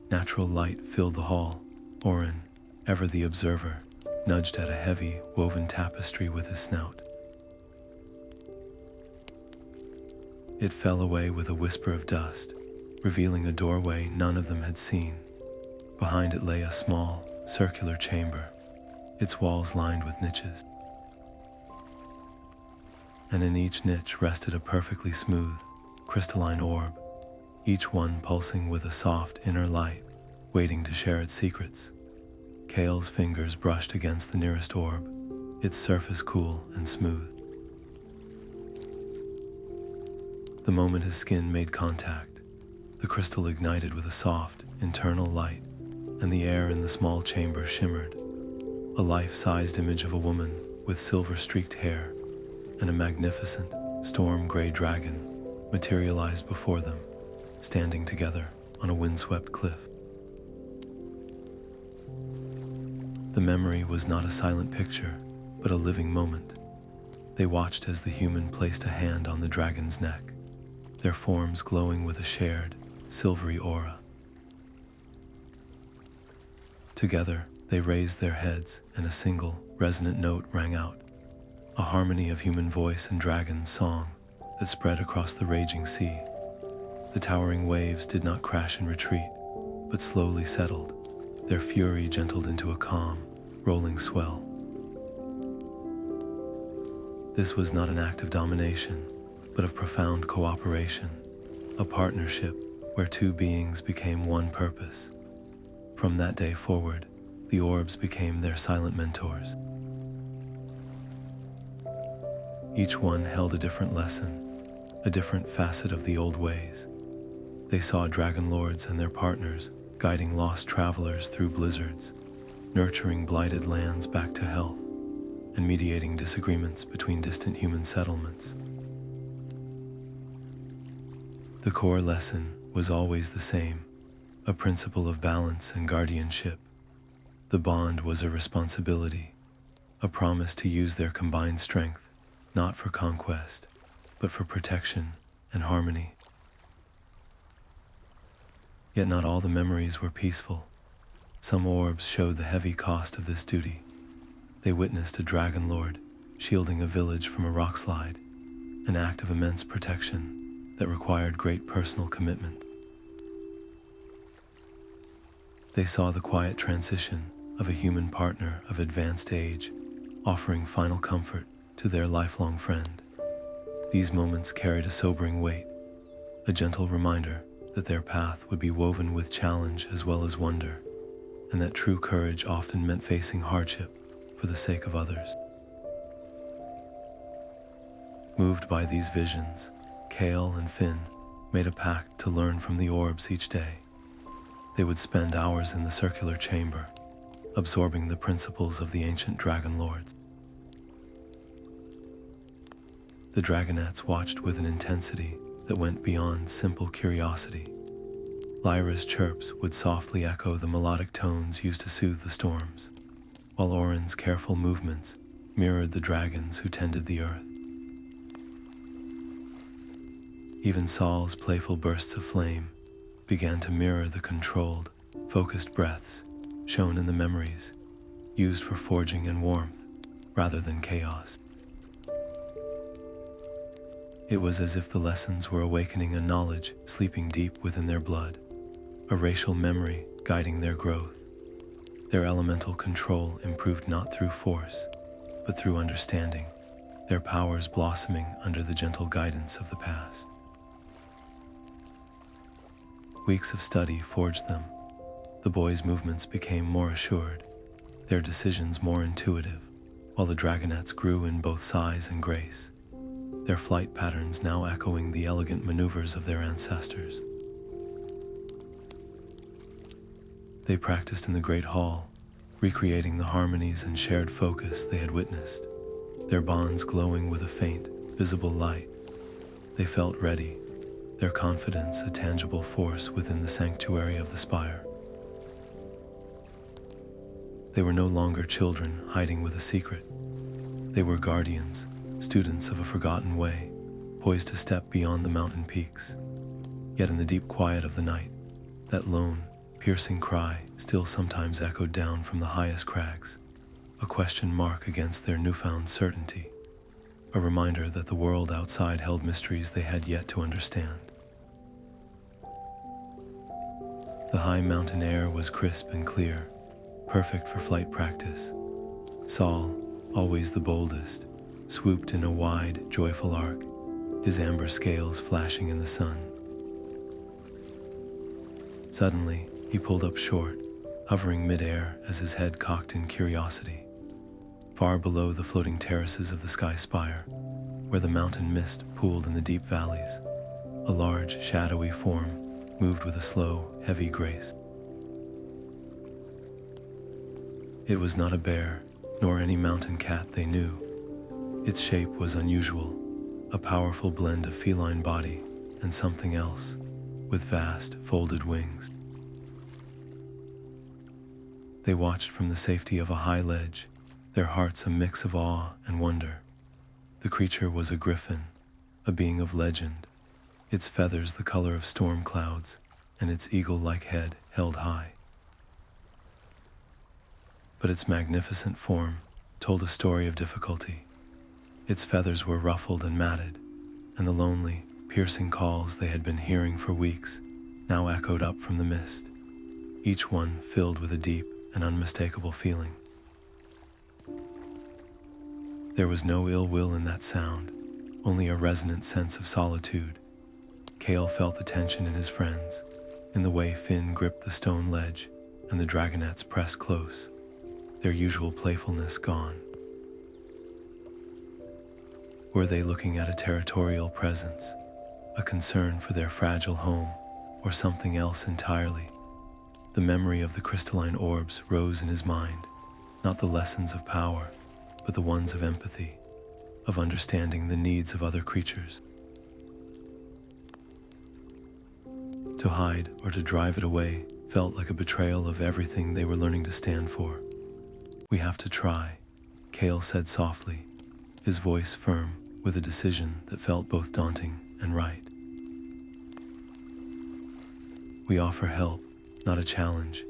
natural light filled the hall, Oren, ever the observer, nudged at a heavy, woven tapestry with his snout. It fell away with a whisper of dust, revealing a doorway none of them had seen. Behind it lay a small, circular chamber, its walls lined with niches. And in each niche rested a perfectly smooth, crystalline orb, each one pulsing with a soft inner light, waiting to share its secrets. Kael's fingers brushed against the nearest orb, its surface cool and smooth. The moment his skin made contact, the crystal ignited with a soft, internal light, and the air in the small chamber shimmered. A life-sized image of a woman with silver-streaked hair and a magnificent, storm-gray dragon materialized before them, standing together on a windswept cliff. The memory was not a silent picture, but a living moment. They watched as the human placed a hand on the dragon's neck, their forms glowing with a shared, silvery aura. Together, they raised their heads, and a single, resonant note rang out, a harmony of human voice and dragon song that spread across the raging sea. The towering waves did not crash and retreat, but slowly settled, their fury gentled into a calm, rolling swell. This was not an act of domination, but of profound cooperation, a partnership where two beings became one purpose. From that day forward, the orbs became their silent mentors. Each one held a different lesson, a different facet of the old ways. They saw Dragonlords and their partners guiding lost travelers through blizzards, nurturing blighted lands back to health, and mediating disagreements between distant human settlements. The core lesson was always the same, a principle of balance and guardianship. The bond was a responsibility, a promise to use their combined strength, not for conquest, but for protection and harmony. Yet not all the memories were peaceful. Some orbs showed the heavy cost of this duty. They witnessed a Dragonlord shielding a village from a rockslide, an act of immense protection that required great personal commitment. They saw the quiet transition of a human partner of advanced age, offering final comfort to their lifelong friend. These moments carried a sobering weight, a gentle reminder that their path would be woven with challenge as well as wonder, and that true courage often meant facing hardship for the sake of others. Moved by these visions, Kael and Finn made a pact to learn from the orbs each day. They would spend hours in the circular chamber, absorbing the principles of the ancient Dragonlords. The dragonets watched with an intensity that went beyond simple curiosity. Lyra's chirps would softly echo the melodic tones used to soothe the storms, while Oren's careful movements mirrored the dragons who tended the earth. Even Saul's playful bursts of flame began to mirror the controlled, focused breaths shown in the memories, used for forging and warmth rather than chaos. It was as if the lessons were awakening a knowledge sleeping deep within their blood, a racial memory guiding their growth. Their elemental control improved not through force, but through understanding, their powers blossoming under the gentle guidance of the past. Weeks of study forged them. The boys' movements became more assured, their decisions more intuitive, while the dragonets grew in both size and grace, their flight patterns now echoing the elegant maneuvers of their ancestors. They practiced in the Great Hall, recreating the harmonies and shared focus they had witnessed, their bonds glowing with a faint, visible light. They felt ready, their confidence a tangible force within the sanctuary of the Spire. They were no longer children hiding with a secret. They were guardians, students of a forgotten way, poised to step beyond the mountain peaks. Yet in the deep quiet of the night, that lone, piercing cry still sometimes echoed down from the highest crags, a question mark against their newfound certainty, a reminder that the world outside held mysteries they had yet to understand. The high mountain air was crisp and clear, perfect for flight practice. Saul, always the boldest, swooped in a wide, joyful arc, his amber scales flashing in the sun. Suddenly, he pulled up short, hovering mid-air as his head cocked in curiosity. Far below the floating terraces of the sky spire, where the mountain mist pooled in the deep valleys, a large, shadowy form moved with a slow, heavy grace. It was not a bear, nor any mountain cat they knew. Its shape was unusual, a powerful blend of feline body and something else, with vast, folded wings. They watched from the safety of a high ledge, their hearts a mix of awe and wonder. The creature was a griffin, a being of legend, its feathers the color of storm clouds, and its eagle-like head held high. But its magnificent form told a story of difficulty. Its feathers were ruffled and matted, and the lonely, piercing calls they had been hearing for weeks now echoed up from the mist, each one filled with a deep and unmistakable feeling. There was no ill will in that sound, only a resonant sense of solitude. Kael felt the tension in his friends, in the way Finn gripped the stone ledge and the dragonets pressed close, their usual playfulness gone. Were they looking at a territorial presence, a concern for their fragile home, or something else entirely? The memory of the crystalline orbs rose in his mind, not the lessons of power, but the ones of empathy, of understanding the needs of other creatures. To hide or to drive it away felt like a betrayal of everything they were learning to stand for. "We have to try," Kael said softly, his voice firm with a decision that felt both daunting and right. "We offer help, not a challenge."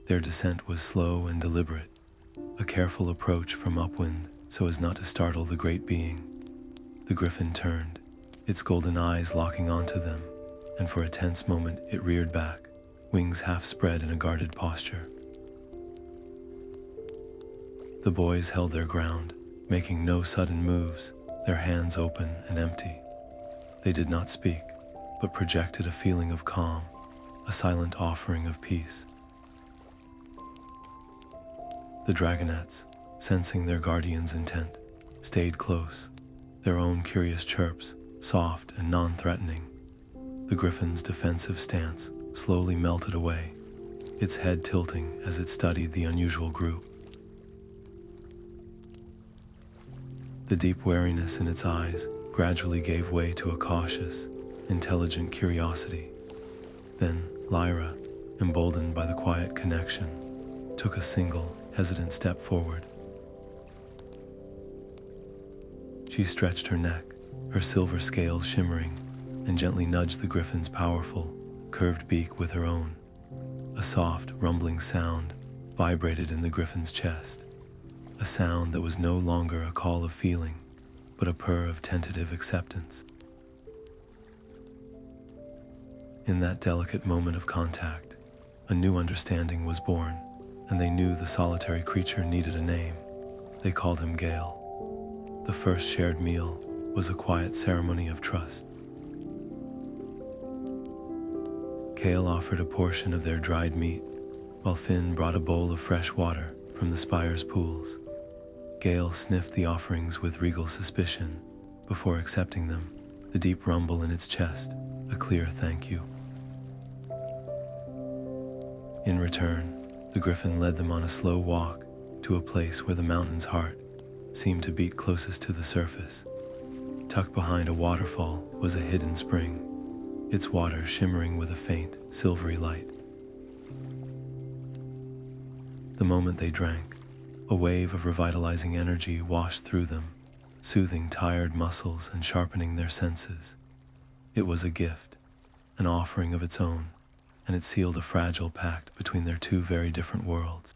Their descent was slow and deliberate, a careful approach from upwind so as not to startle the great being. The griffin turned, its golden eyes locking onto them, and for a tense moment it reared back, wings half spread in a guarded posture. The boys held their ground, making no sudden moves, their hands open and empty. They did not speak, but projected a feeling of calm, a silent offering of peace. The dragonets, sensing their guardian's intent, stayed close, their own curious chirps, soft and non-threatening. The griffin's defensive stance slowly melted away, its head tilting as it studied the unusual group. The deep wariness in its eyes gradually gave way to a cautious, intelligent curiosity. Then Lyra, emboldened by the quiet connection, took a single, hesitant step forward. She stretched her neck, her silver scales shimmering, and gently nudged the griffin's powerful, curved beak with her own. A soft, rumbling sound vibrated in the griffin's chest, a sound that was no longer a call of feeling, but a purr of tentative acceptance. In that delicate moment of contact, a new understanding was born, and they knew the solitary creature needed a name. They called him Kael. The first shared meal was a quiet ceremony of trust. Kael offered a portion of their dried meat, while Finn brought a bowl of fresh water from the Spire's pools. Kael sniffed the offerings with regal suspicion before accepting them, the deep rumble in its chest, a clear thank you. In return, the griffin led them on a slow walk to a place where the mountain's heart seemed to beat closest to the surface. Tucked behind a waterfall was a hidden spring, its water shimmering with a faint, silvery light. The moment they drank, a wave of revitalizing energy washed through them, soothing tired muscles and sharpening their senses. It was a gift, an offering of its own, and it sealed a fragile pact between their two very different worlds.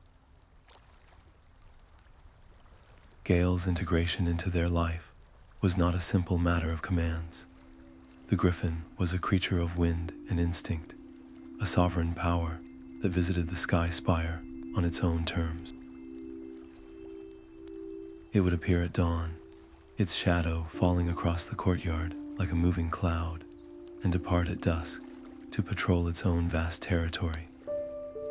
Gale's integration into their life was not a simple matter of commands. The griffin was a creature of wind and instinct, a sovereign power that visited the sky spire on its own terms. It would appear at dawn, its shadow falling across the courtyard like a moving cloud, and depart at dusk to patrol its own vast territory.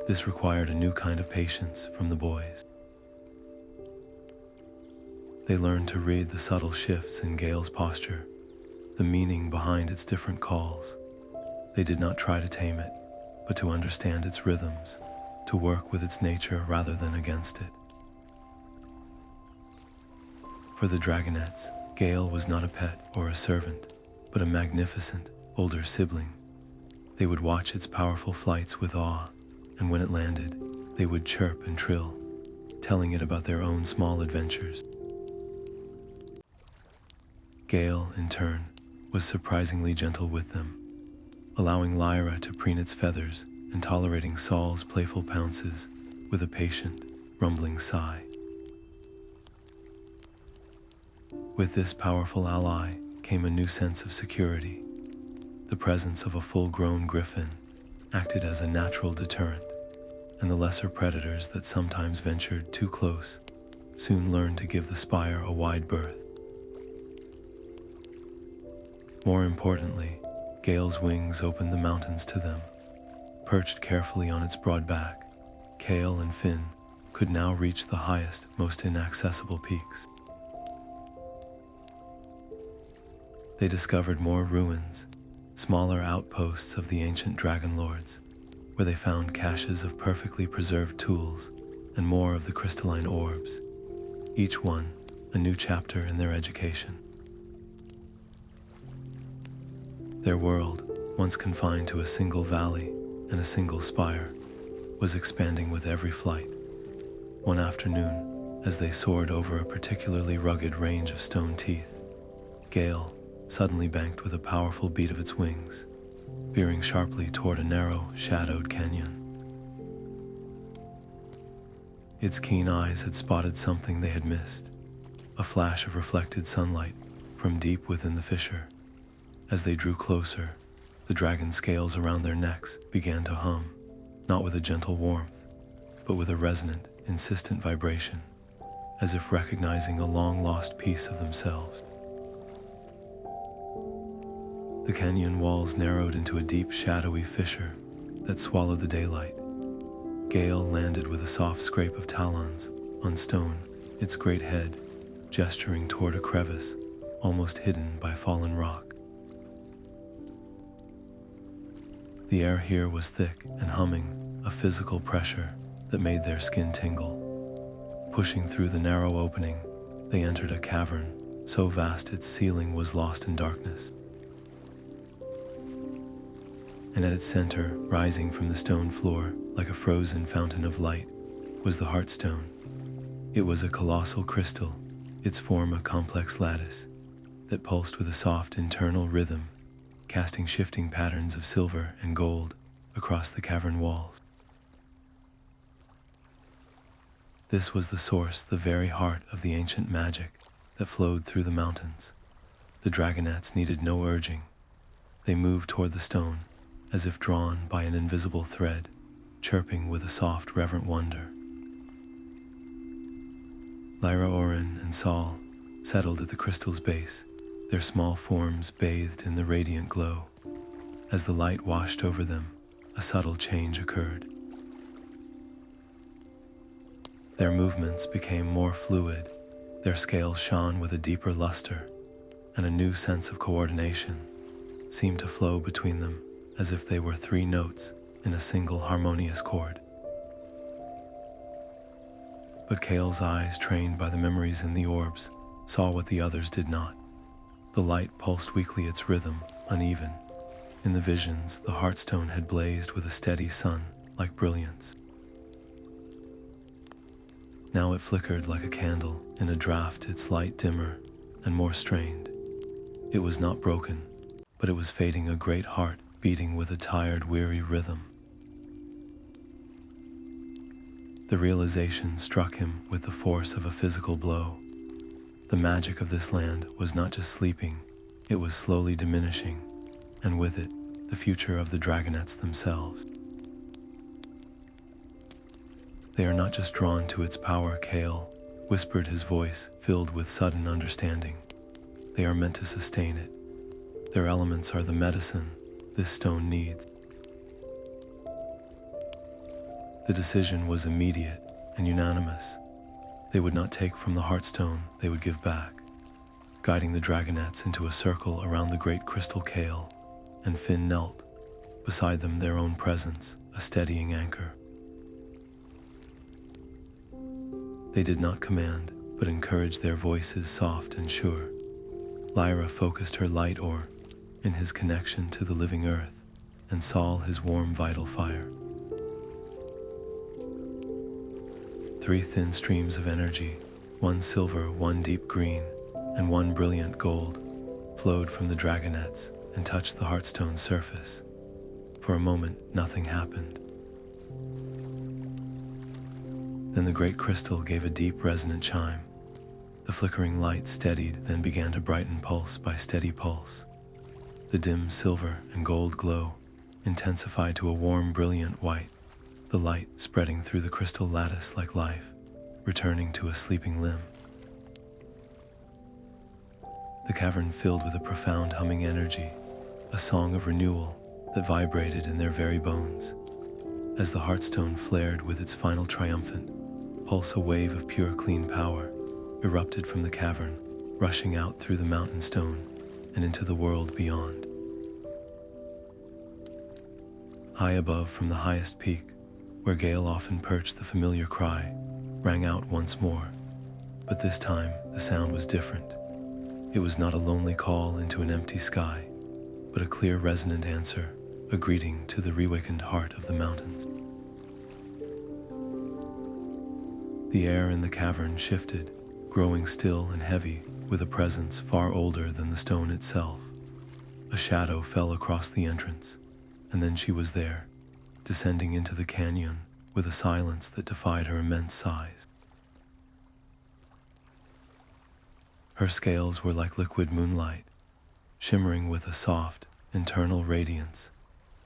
This required a new kind of patience from the boys. They learned to read the subtle shifts in Gale's posture, the meaning behind its different calls. They did not try to tame it, but to understand its rhythms, to work with its nature rather than against it. For the dragonets, Kael was not a pet or a servant, but a magnificent, older sibling. They would watch its powerful flights with awe, and when it landed, they would chirp and trill, telling it about their own small adventures. Kael, in turn, was surprisingly gentle with them, allowing Lyra to preen its feathers and tolerating Saul's playful pounces with a patient, rumbling sigh. With this powerful ally came a new sense of security. The presence of a full-grown griffin acted as a natural deterrent, and the lesser predators that sometimes ventured too close soon learned to give the Spire a wide berth. More importantly, Gale's wings opened the mountains to them. Perched carefully on its broad back, Kael and Finn could now reach the highest, most inaccessible peaks. They discovered more ruins, smaller outposts of the ancient Dragonlords, where they found caches of perfectly preserved tools and more of the crystalline orbs, each one a new chapter in their education. Their world, once confined to a single valley and a single spire, was expanding with every flight. One afternoon, as they soared over a particularly rugged range of stone teeth, Kael suddenly banked with a powerful beat of its wings, veering sharply toward a narrow, shadowed canyon. Its keen eyes had spotted something they had missed, a flash of reflected sunlight from deep within the fissure. As they drew closer, the dragon scales around their necks began to hum, not with a gentle warmth, but with a resonant, insistent vibration. as if recognizing a long-lost piece of themselves. The canyon walls narrowed into a deep, shadowy fissure that swallowed the daylight. Kael landed with a soft scrape of talons on stone, its great head gesturing toward a crevice almost hidden by fallen rock. The air here was thick and humming, a physical pressure that made their skin tingle. Pushing through the narrow opening, they entered a cavern so vast its ceiling was lost in darkness. And at its center, rising from the stone floor like a frozen fountain of light, was the Heartstone. It was a colossal crystal, its form a complex lattice that pulsed with a soft internal rhythm, casting shifting patterns of silver and gold across the cavern walls. This was the source, the very heart of the ancient magic that flowed through the mountains. The dragonets needed no urging. They moved toward the stone, as if drawn by an invisible thread, chirping with a soft, reverent wonder. Lyra, Oren, and Saul settled at the crystal's base, their small forms bathed in the radiant glow. As the light washed over them, a subtle change occurred. Their movements became more fluid, their scales shone with a deeper luster, and a new sense of coordination seemed to flow between them, as if they were three notes in a single harmonious chord. But Kael's eyes, trained by the memories in the orbs, saw what the others did not. The light pulsed weakly, its rhythm uneven. In the visions, the Heartstone had blazed with a steady sun-like brilliance. Now it flickered like a candle in a draught, its light dimmer and more strained. It was not broken, but it was fading, a great heart beating with a tired, weary rhythm. The realization struck him with the force of a physical blow. The magic of this land was not just sleeping, it was slowly diminishing, and with it, the future of the dragonets themselves. They are not just drawn to its power, Kael whispered, his voice filled with sudden understanding. They are meant to sustain it. Their elements are the medicine this stone needs. The decision was immediate and unanimous. They would not take from the Heartstone, they would give back. Guiding the dragonets into a circle around the great crystal, Kael and Finn knelt beside them, their own presence a steadying anchor. They did not command, but encouraged, their voices soft and sure. Lyra focused her light ore in his connection to the living earth, and Saul his warm vital fire. 3 thin streams of energy, one silver, one deep green, and one brilliant gold, flowed from the dragonets and touched the Heartstone's surface. For a moment, nothing happened. Then the great crystal gave a deep, resonant chime. The flickering light steadied, then began to brighten, pulse by steady pulse. The dim silver and gold glow intensified to a warm, brilliant white, the light spreading through the crystal lattice like life, returning to a sleeping limb. The cavern filled with a profound humming energy, a song of renewal that vibrated in their very bones. As the Heartstone flared with its final triumphant pulse, a wave of pure, clean power erupted from the cavern, rushing out through the mountain stone and into the world beyond. High above, from the highest peak, where Kael often perched, the familiar cry rang out once more. But this time, the sound was different. It was not a lonely call into an empty sky, but a clear, resonant answer, a greeting to the reawakened heart of the mountains. The air in the cavern shifted, growing still and heavy with a presence far older than the stone itself. A shadow fell across the entrance, and then she was there, descending into the canyon with a silence that defied her immense size. Her scales were like liquid moonlight, shimmering with a soft, internal radiance,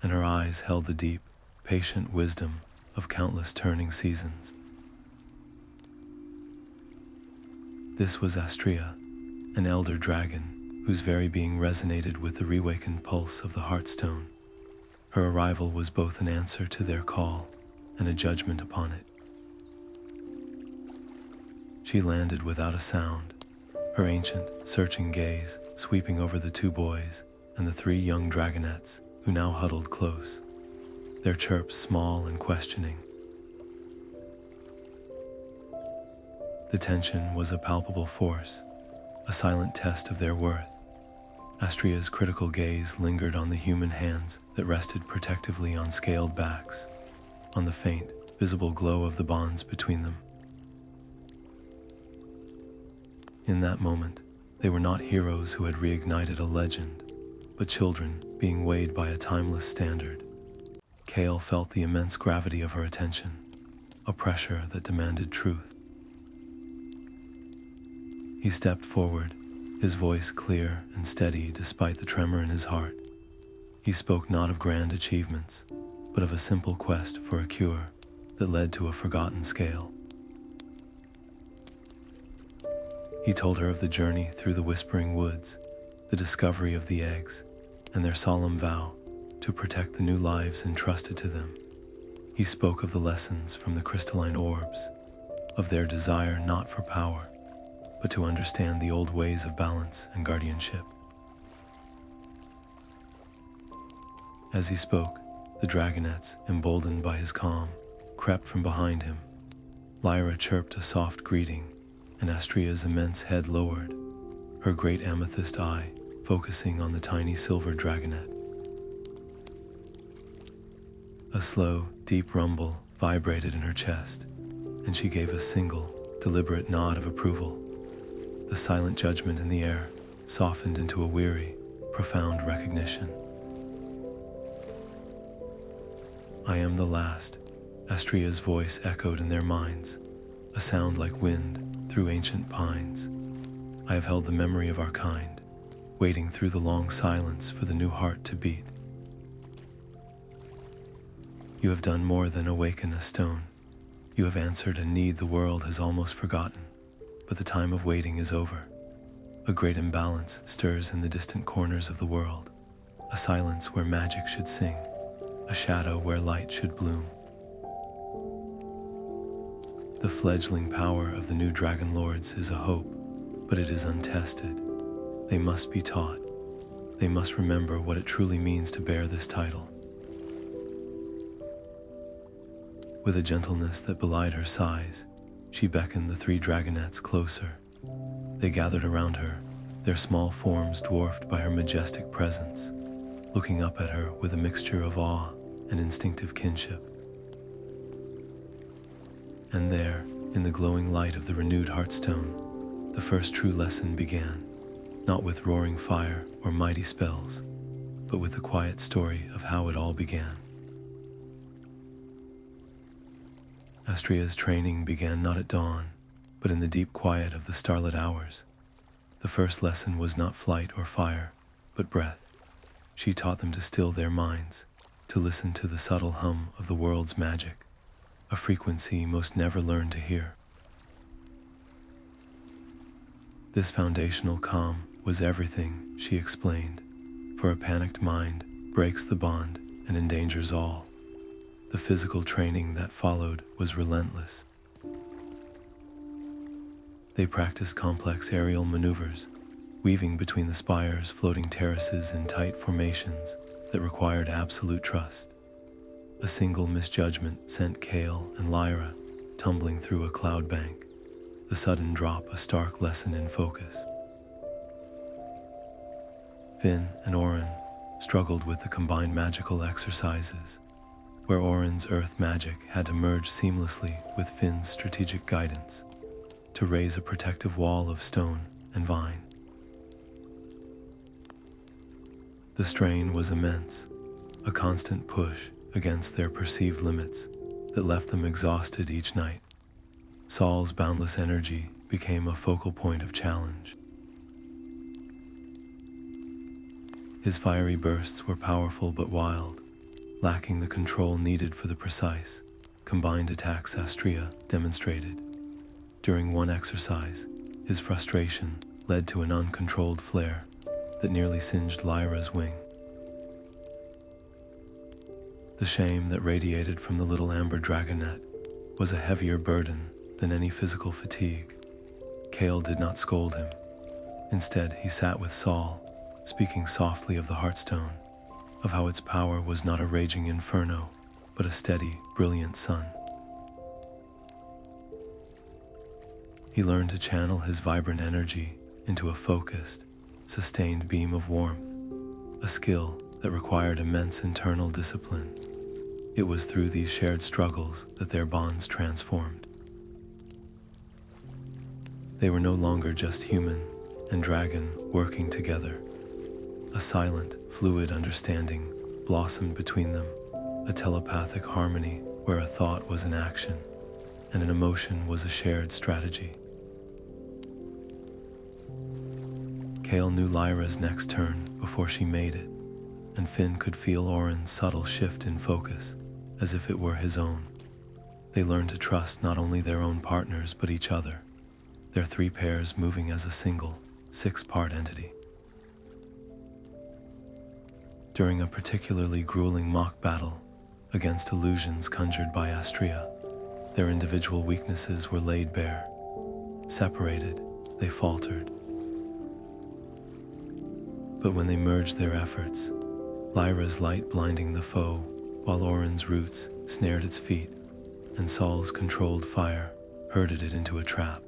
and her eyes held the deep, patient wisdom of countless turning seasons. This was Astria, an elder dragon whose very being resonated with the reawakened pulse of the Heartstone. Her arrival was both an answer to their call and a judgment upon it. She landed without a sound, her ancient, searching gaze sweeping over the two boys and the three young dragonets who now huddled close, their chirps small and questioning. The tension was a palpable force, a silent test of their worth. Astria's critical gaze lingered on the human hands that rested protectively on scaled backs, on the faint, visible glow of the bonds between them. In that moment, they were not heroes who had reignited a legend, but children being weighed by a timeless standard. Kael felt the immense gravity of her attention, a pressure that demanded truth. He stepped forward, his voice clear and steady despite the tremor in his heart. He spoke not of grand achievements, but of a simple quest for a cure that led to a forgotten scale. He told her of the journey through the whispering woods, the discovery of the eggs, and their solemn vow to protect the new lives entrusted to them. He spoke of the lessons from the crystalline orbs, of their desire not for power, but to understand the old ways of balance and guardianship. As he spoke, the dragonets, emboldened by his calm, crept from behind him. Lyra chirped a soft greeting, and Astria's immense head lowered, her great amethyst eye focusing on the tiny silver dragonet. A slow, deep rumble vibrated in her chest, and she gave a single, deliberate nod of approval. The silent judgment in the air softened into a weary, profound recognition. I am the last, Astria's voice echoed in their minds, a sound like wind through ancient pines. I have held the memory of our kind, waiting through the long silence for the new heart to beat. You have done more than awaken a stone. You have answered a need the world has almost forgotten. But the time of waiting is over. A great imbalance stirs in the distant corners of the world, a silence where magic should sing, a shadow where light should bloom. The fledgling power of the new Dragonlords is a hope, but it is untested. They must be taught. They must remember what it truly means to bear this title. With a gentleness that belied her size, she beckoned the three dragonets closer. They gathered around her, their small forms dwarfed by her majestic presence, looking up at her with a mixture of awe and instinctive kinship. And there, in the glowing light of the renewed Heartstone, the first true lesson began, not with roaring fire or mighty spells, but with the quiet story of how it all began. Astria's training began not at dawn, but in the deep quiet of the starlit hours. The first lesson was not flight or fire, but breath. She taught them to still their minds, to listen to the subtle hum of the world's magic, a frequency most never learned to hear. This foundational calm was everything, she explained, for a panicked mind breaks the bond and endangers all. The physical training that followed was relentless. They practiced complex aerial maneuvers, weaving between the spire's floating terraces in tight formations that required absolute trust. A single misjudgment sent Kael and Lyra tumbling through a cloud bank, the sudden drop a stark lesson in focus. Finn and Oren struggled with the combined magical exercises, where Oren's earth magic had to merge seamlessly with Finn's strategic guidance to raise a protective wall of stone and vine. The strain was immense, a constant push against their perceived limits that left them exhausted each night. Saul's boundless energy became a focal point of challenge. His fiery bursts were powerful but wild, lacking the control needed for the precise, combined attacks Astria demonstrated. During one exercise, His frustration led to an uncontrolled flare that nearly singed Lyra's wing. The shame that radiated from the little amber dragonette was a heavier burden than any physical fatigue. Kael did not scold him. Instead, he sat with Saul, speaking softly of the Heartstone, of how its power was not a raging inferno, but a steady, brilliant sun. He learned to channel his vibrant energy into a focused, sustained beam of warmth, a skill that required immense internal discipline. It was through these shared struggles that their bonds transformed. They were no longer just human and dragon working together. A silent, fluid understanding blossomed between them, a telepathic harmony where a thought was an action and an emotion was a shared strategy. Kael knew Lyra's next turn before she made it, and Finn could feel Oren's subtle shift in focus, as if it were his own. They learned to trust not only their own partners but each other, their three pairs moving as a single, six-part entity. During a particularly grueling mock battle against illusions conjured by Astria, their individual weaknesses were laid bare. Separated, they faltered. But when they merged their efforts, Lyra's light blinding the foe, while Oren's roots snared its feet, and Saul's controlled fire herded it into a trap,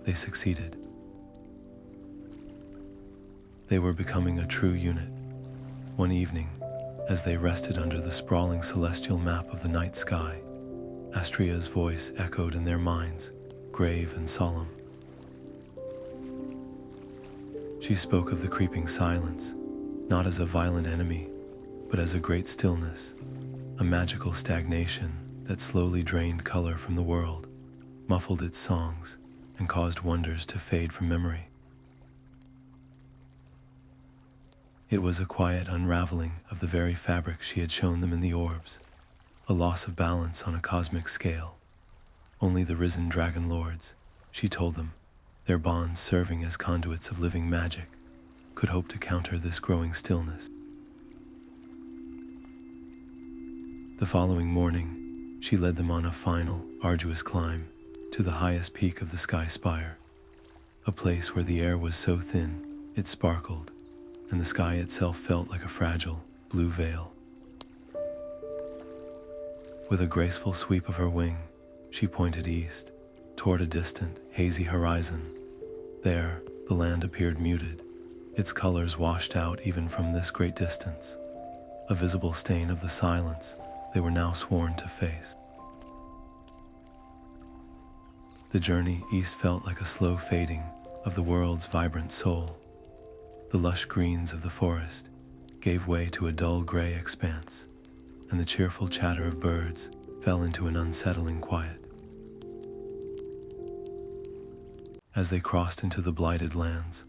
they succeeded. They were becoming a true unit. One evening, as they rested under the sprawling celestial map of the night sky, Astria's voice echoed in their minds, grave and solemn. She spoke of the creeping silence, not as a violent enemy, but as a great stillness, a magical stagnation that slowly drained color from the world, muffled its songs, and caused wonders to fade from memory. It was a quiet unraveling of the very fabric she had shown them in the orbs, a loss of balance on a cosmic scale. Only the risen Dragonlords, she told them, their bonds serving as conduits of living magic, could hope to counter this growing stillness. The following morning, she led them on a final, arduous climb to the highest peak of the sky spire, a place where the air was so thin it sparkled, and the sky itself felt like a fragile, blue veil. With a graceful sweep of her wing, she pointed east, toward a distant, hazy horizon. There, the land appeared muted, its colors washed out even from this great distance, a visible stain of the silence they were now sworn to face. The journey east felt like a slow fading of the world's vibrant soul. The lush greens of the forest gave way to a dull gray expanse, and the cheerful chatter of birds fell into an unsettling quiet. As they crossed into the blighted lands,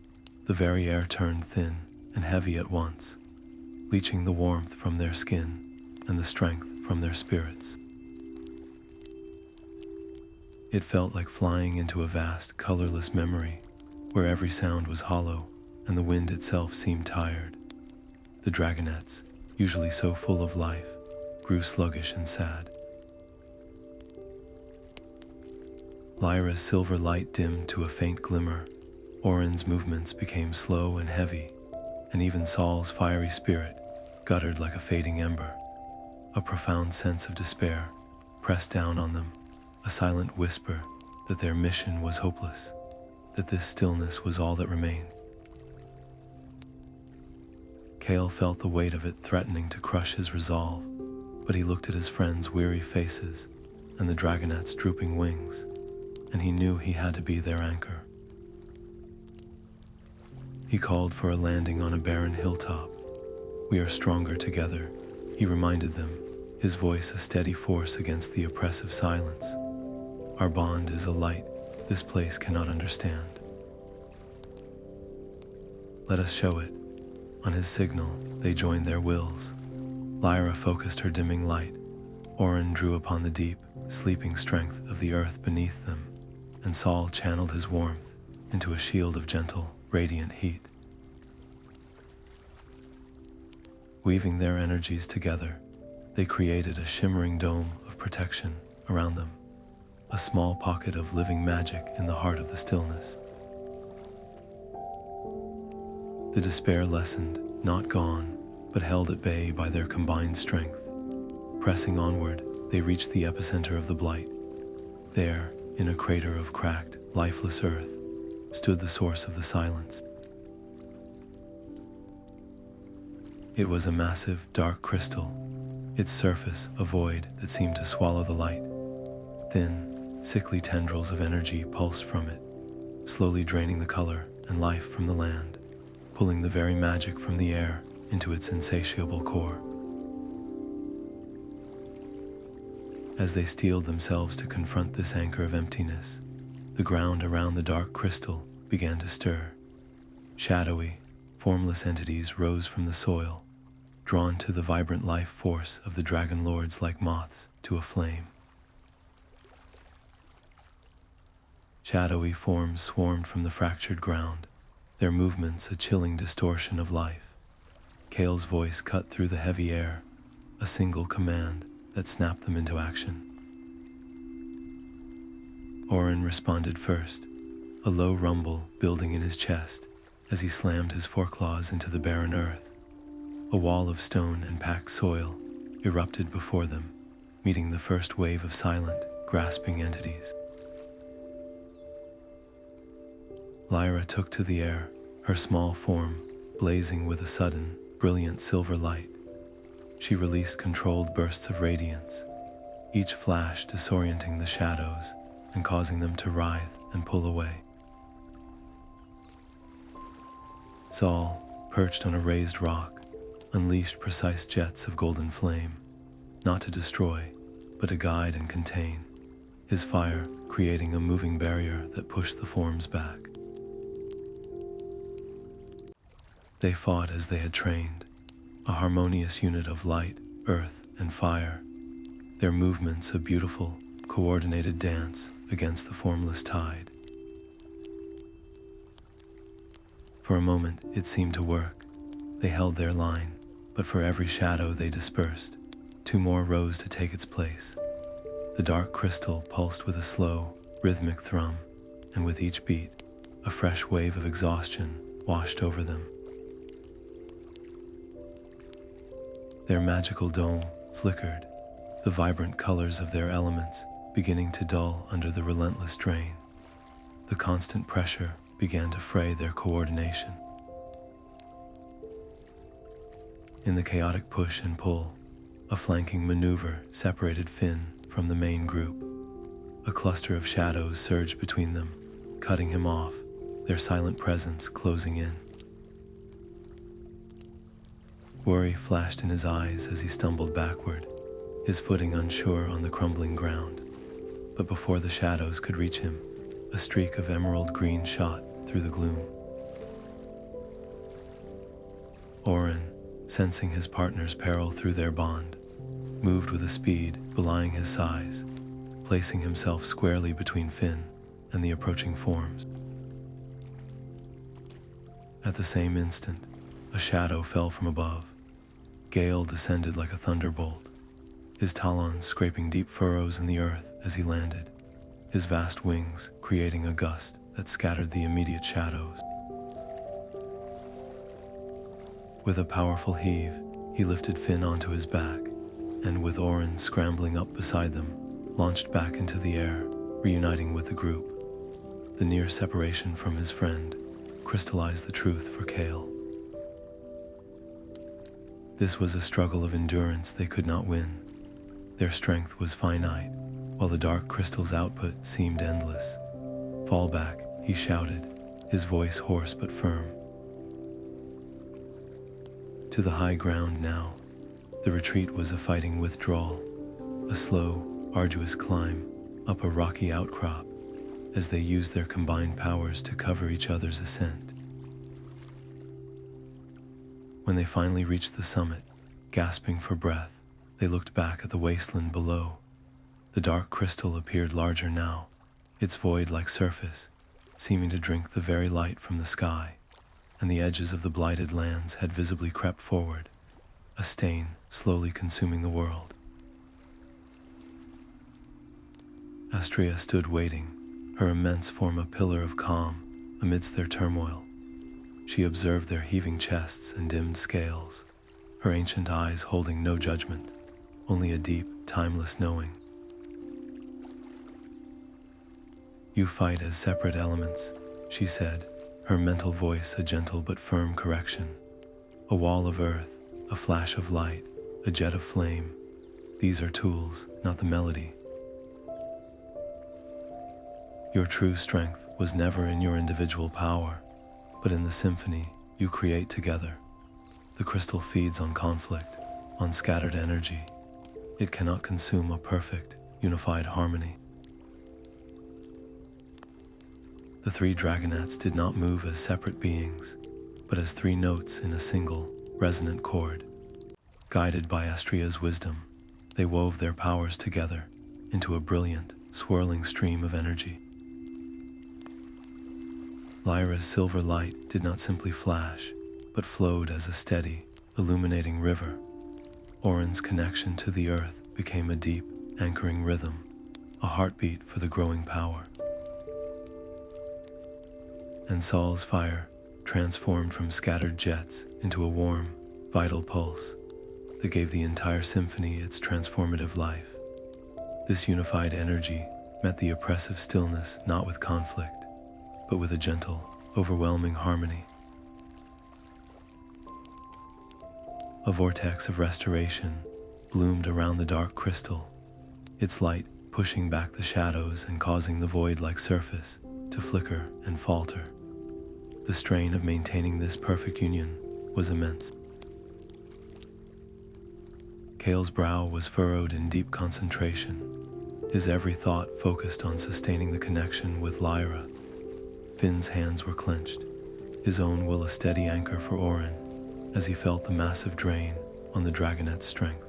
the very air turned thin and heavy at once, leaching the warmth from their skin and the strength from their spirits. It felt like flying into a vast, colorless memory, where every sound was hollow and the wind itself seemed tired. The dragonets, usually so full of life, grew sluggish and sad. Lyra's silver light dimmed to a faint glimmer, Oren's movements became slow and heavy, and even Saul's fiery spirit guttered like a fading ember. A profound sense of despair pressed down on them, a silent whisper that their mission was hopeless, that this stillness was all that remained. Kael felt the weight of it threatening to crush his resolve, but he looked at his friends' weary faces and the dragonet's drooping wings, and he knew he had to be their anchor. He called for a landing on a barren hilltop. "We are stronger together," he reminded them, his voice a steady force against the oppressive silence. "Our bond is a light this place cannot understand. Let us show it." On his signal, they joined their wills. Lyra focused her dimming light. Oren drew upon the deep, sleeping strength of the earth beneath them, and Saul channeled his warmth, into a shield of gentle, radiant heat. Weaving their energies together, they created a shimmering dome of protection around them, a small pocket of living magic in the heart of the stillness. The despair lessened, not gone, but held at bay by their combined strength. Pressing onward, they reached the epicenter of the blight. There, in a crater of cracked, lifeless earth, stood the source of the silence. It was a massive, dark crystal, its surface a void that seemed to swallow the light. Thin, sickly tendrils of energy pulsed from it, slowly draining the color and life from the land, pulling the very magic from the air into its insatiable core. As they steeled themselves to confront this anchor of emptiness, the ground around the dark crystal began to stir. Shadowy, formless entities rose from the soil, drawn to the vibrant life force of the Dragonlords like moths to a flame. Shadowy forms swarmed from the fractured ground, their movements a chilling distortion of life. Kael's voice cut through the heavy air, a single command that snapped them into action. Oren responded first, a low rumble building in his chest as he slammed his foreclaws into the barren earth. A wall of stone and packed soil erupted before them, meeting the first wave of silent, grasping entities. Lyra took to the air, her small form blazing with a sudden, brilliant silver light. She released controlled bursts of radiance, each flash disorienting the shadows and causing them to writhe and pull away. Saul, perched on a raised rock, unleashed precise jets of golden flame, not to destroy, but to guide and contain, his fire creating a moving barrier that pushed the forms back. They fought as they had trained, a harmonious unit of light, earth, and fire, their movements a beautiful, coordinated dance against the formless tide. For a moment, it seemed to work. They held their line, but for every shadow they dispersed, two more rose to take its place. The dark crystal pulsed with a slow, rhythmic thrum, and with each beat, a fresh wave of exhaustion washed over them. Their magical dome flickered, the vibrant colors of their elements beginning to dull under the relentless drain. The constant pressure began to fray their coordination. In the chaotic push and pull, a flanking maneuver separated Finn from the main group. A cluster of shadows surged between them, cutting him off, their silent presence closing in. Worry flashed in his eyes as he stumbled backward, his footing unsure on the crumbling ground. But before the shadows could reach him, a streak of emerald green shot through the gloom. Oren, sensing his partner's peril through their bond, moved with a speed belying his size, placing himself squarely between Finn and the approaching forms. At the same instant, a shadow fell from above. Gale descended like a thunderbolt, his talons scraping deep furrows in the earth as he landed, his vast wings creating a gust that scattered the immediate shadows. With a powerful heave, he lifted Finn onto his back, and with Oren scrambling up beside them, launched back into the air, reuniting with the group. The near separation from his friend crystallized the truth for Kael. This was a struggle of endurance they could not win. Their strength was finite, while the dark crystal's output seemed endless. "Fall back," he shouted, his voice hoarse but firm. To the high ground now, the retreat was a fighting withdrawal, a slow, arduous climb up a rocky outcrop as they used their combined powers to cover each other's ascent. When they finally reached the summit, gasping for breath, they looked back at the wasteland below. The dark crystal appeared larger now, its void-like surface seeming to drink the very light from the sky, and the edges of the blighted lands had visibly crept forward, a stain slowly consuming the world. Astria stood waiting, her immense form a pillar of calm amidst their turmoil. She observed their heaving chests and dimmed scales, her ancient eyes holding no judgment, only a deep, timeless knowing. "You fight as separate elements," she said, her mental voice a gentle but firm correction. "A wall of earth, a flash of light, a jet of flame. These are tools, not the melody. Your true strength was never in your individual power, but in the symphony you create together. The crystal feeds on conflict, on scattered energy. It cannot consume a perfect, unified harmony." The three dragonets did not move as separate beings, but as three notes in a single, resonant chord. Guided by Astria's wisdom, they wove their powers together into a brilliant, swirling stream of energy. Lyra's silver light did not simply flash, but flowed as a steady, illuminating river. Oren's connection to the earth became a deep, anchoring rhythm, a heartbeat for the growing power. And Saul's fire transformed from scattered jets into a warm, vital pulse that gave the entire symphony its transformative life. This unified energy met the oppressive stillness not with conflict, but with a gentle, overwhelming harmony. A vortex of restoration bloomed around the dark crystal, its light pushing back the shadows and causing the void-like surface to flicker and falter. The strain of maintaining this perfect union was immense. Kael's brow was furrowed in deep concentration, his every thought focused on sustaining the connection with Lyra. Finn's hands were clenched, his own will a steady anchor for Oren, as he felt the massive drain on the dragonet's strength.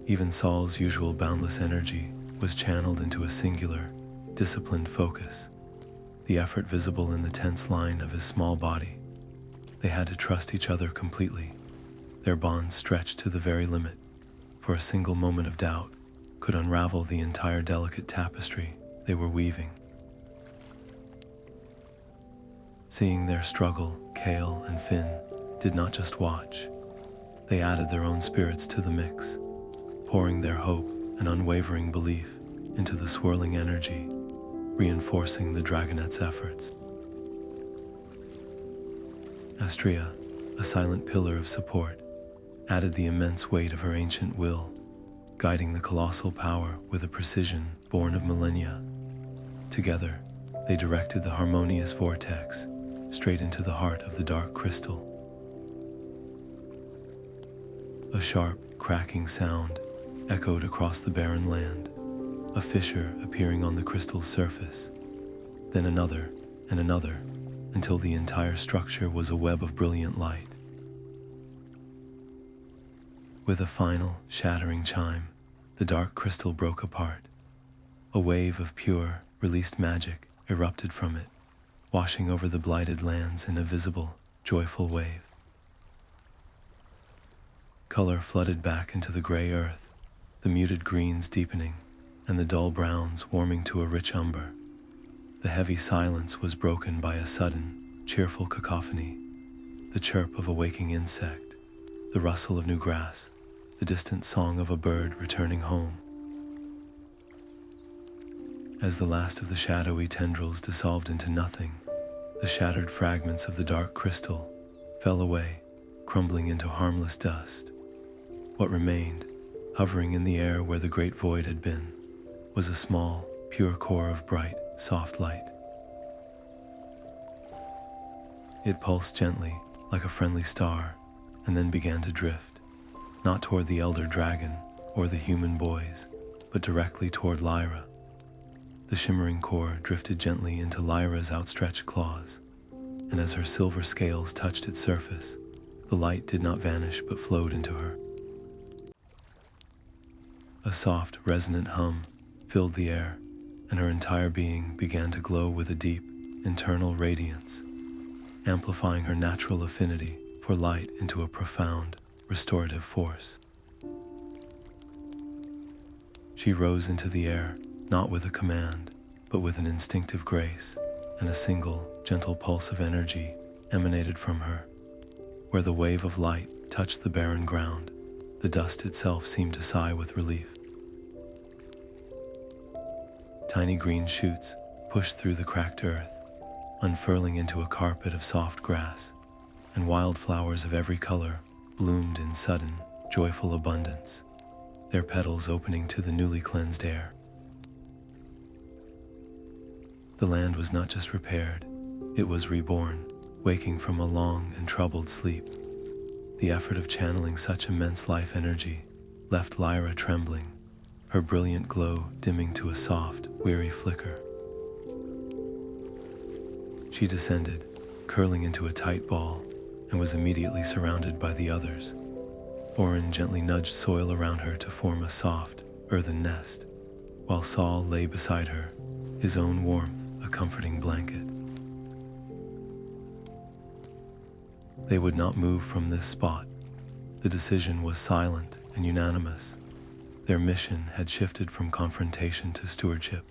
Even Saul's usual boundless energy was channeled into a singular, disciplined focus, the effort visible in the tense line of his small body. They had to trust each other completely, their bond stretched to the very limit, for a single moment of doubt could unravel the entire delicate tapestry they were weaving. Seeing their struggle, Kael and Finn did not just watch. They added their own spirits to the mix, pouring their hope and unwavering belief into the swirling energy, reinforcing the dragonet's efforts. Astria, a silent pillar of support, added the immense weight of her ancient will, guiding the colossal power with a precision born of millennia. Together, they directed the harmonious vortex straight into the heart of the dark crystal. A sharp, cracking sound echoed across the barren land, a fissure appearing on the crystal's surface, then another and another, until the entire structure was a web of brilliant light. With a final, shattering chime, the dark crystal broke apart. A wave of pure, released magic erupted from it, washing over the blighted lands in a visible, joyful wave. Color flooded back into the gray earth, the muted greens deepening, and the dull browns warming to a rich umber. The heavy silence was broken by a sudden, cheerful cacophony, the chirp of a waking insect, the rustle of new grass, the distant song of a bird returning home. As the last of the shadowy tendrils dissolved into nothing, the shattered fragments of the dark crystal fell away, crumbling into harmless dust. What remained, hovering in the air where the great void had been, was a small, pure core of bright, soft light. It pulsed gently, like a friendly star, and then began to drift, not toward the elder dragon or the human boys, but directly toward Lyra. The shimmering core drifted gently into Lyra's outstretched claws, and as her silver scales touched its surface, the light did not vanish but flowed into her. A soft, resonant hum filled the air, and her entire being began to glow with a deep, internal radiance, amplifying her natural affinity for light into a profound, restorative force. She rose into the air, not with a command, but with an instinctive grace, and a single, gentle pulse of energy emanated from her. Where the wave of light touched the barren ground, the dust itself seemed to sigh with relief. Tiny green shoots pushed through the cracked earth, unfurling into a carpet of soft grass, and wildflowers of every color bloomed in sudden, joyful abundance, their petals opening to the newly cleansed air. The land was not just repaired, it was reborn, waking from a long and troubled sleep. The effort of channeling such immense life energy left Lyra trembling, her brilliant glow dimming to a soft, weary flicker. She descended, curling into a tight ball, and was immediately surrounded by the others. Oren gently nudged soil around her to form a soft, earthen nest, while Saul lay beside her, his own warmth a comforting blanket. They would not move from this spot. The decision was silent and unanimous. Their mission had shifted from confrontation to stewardship.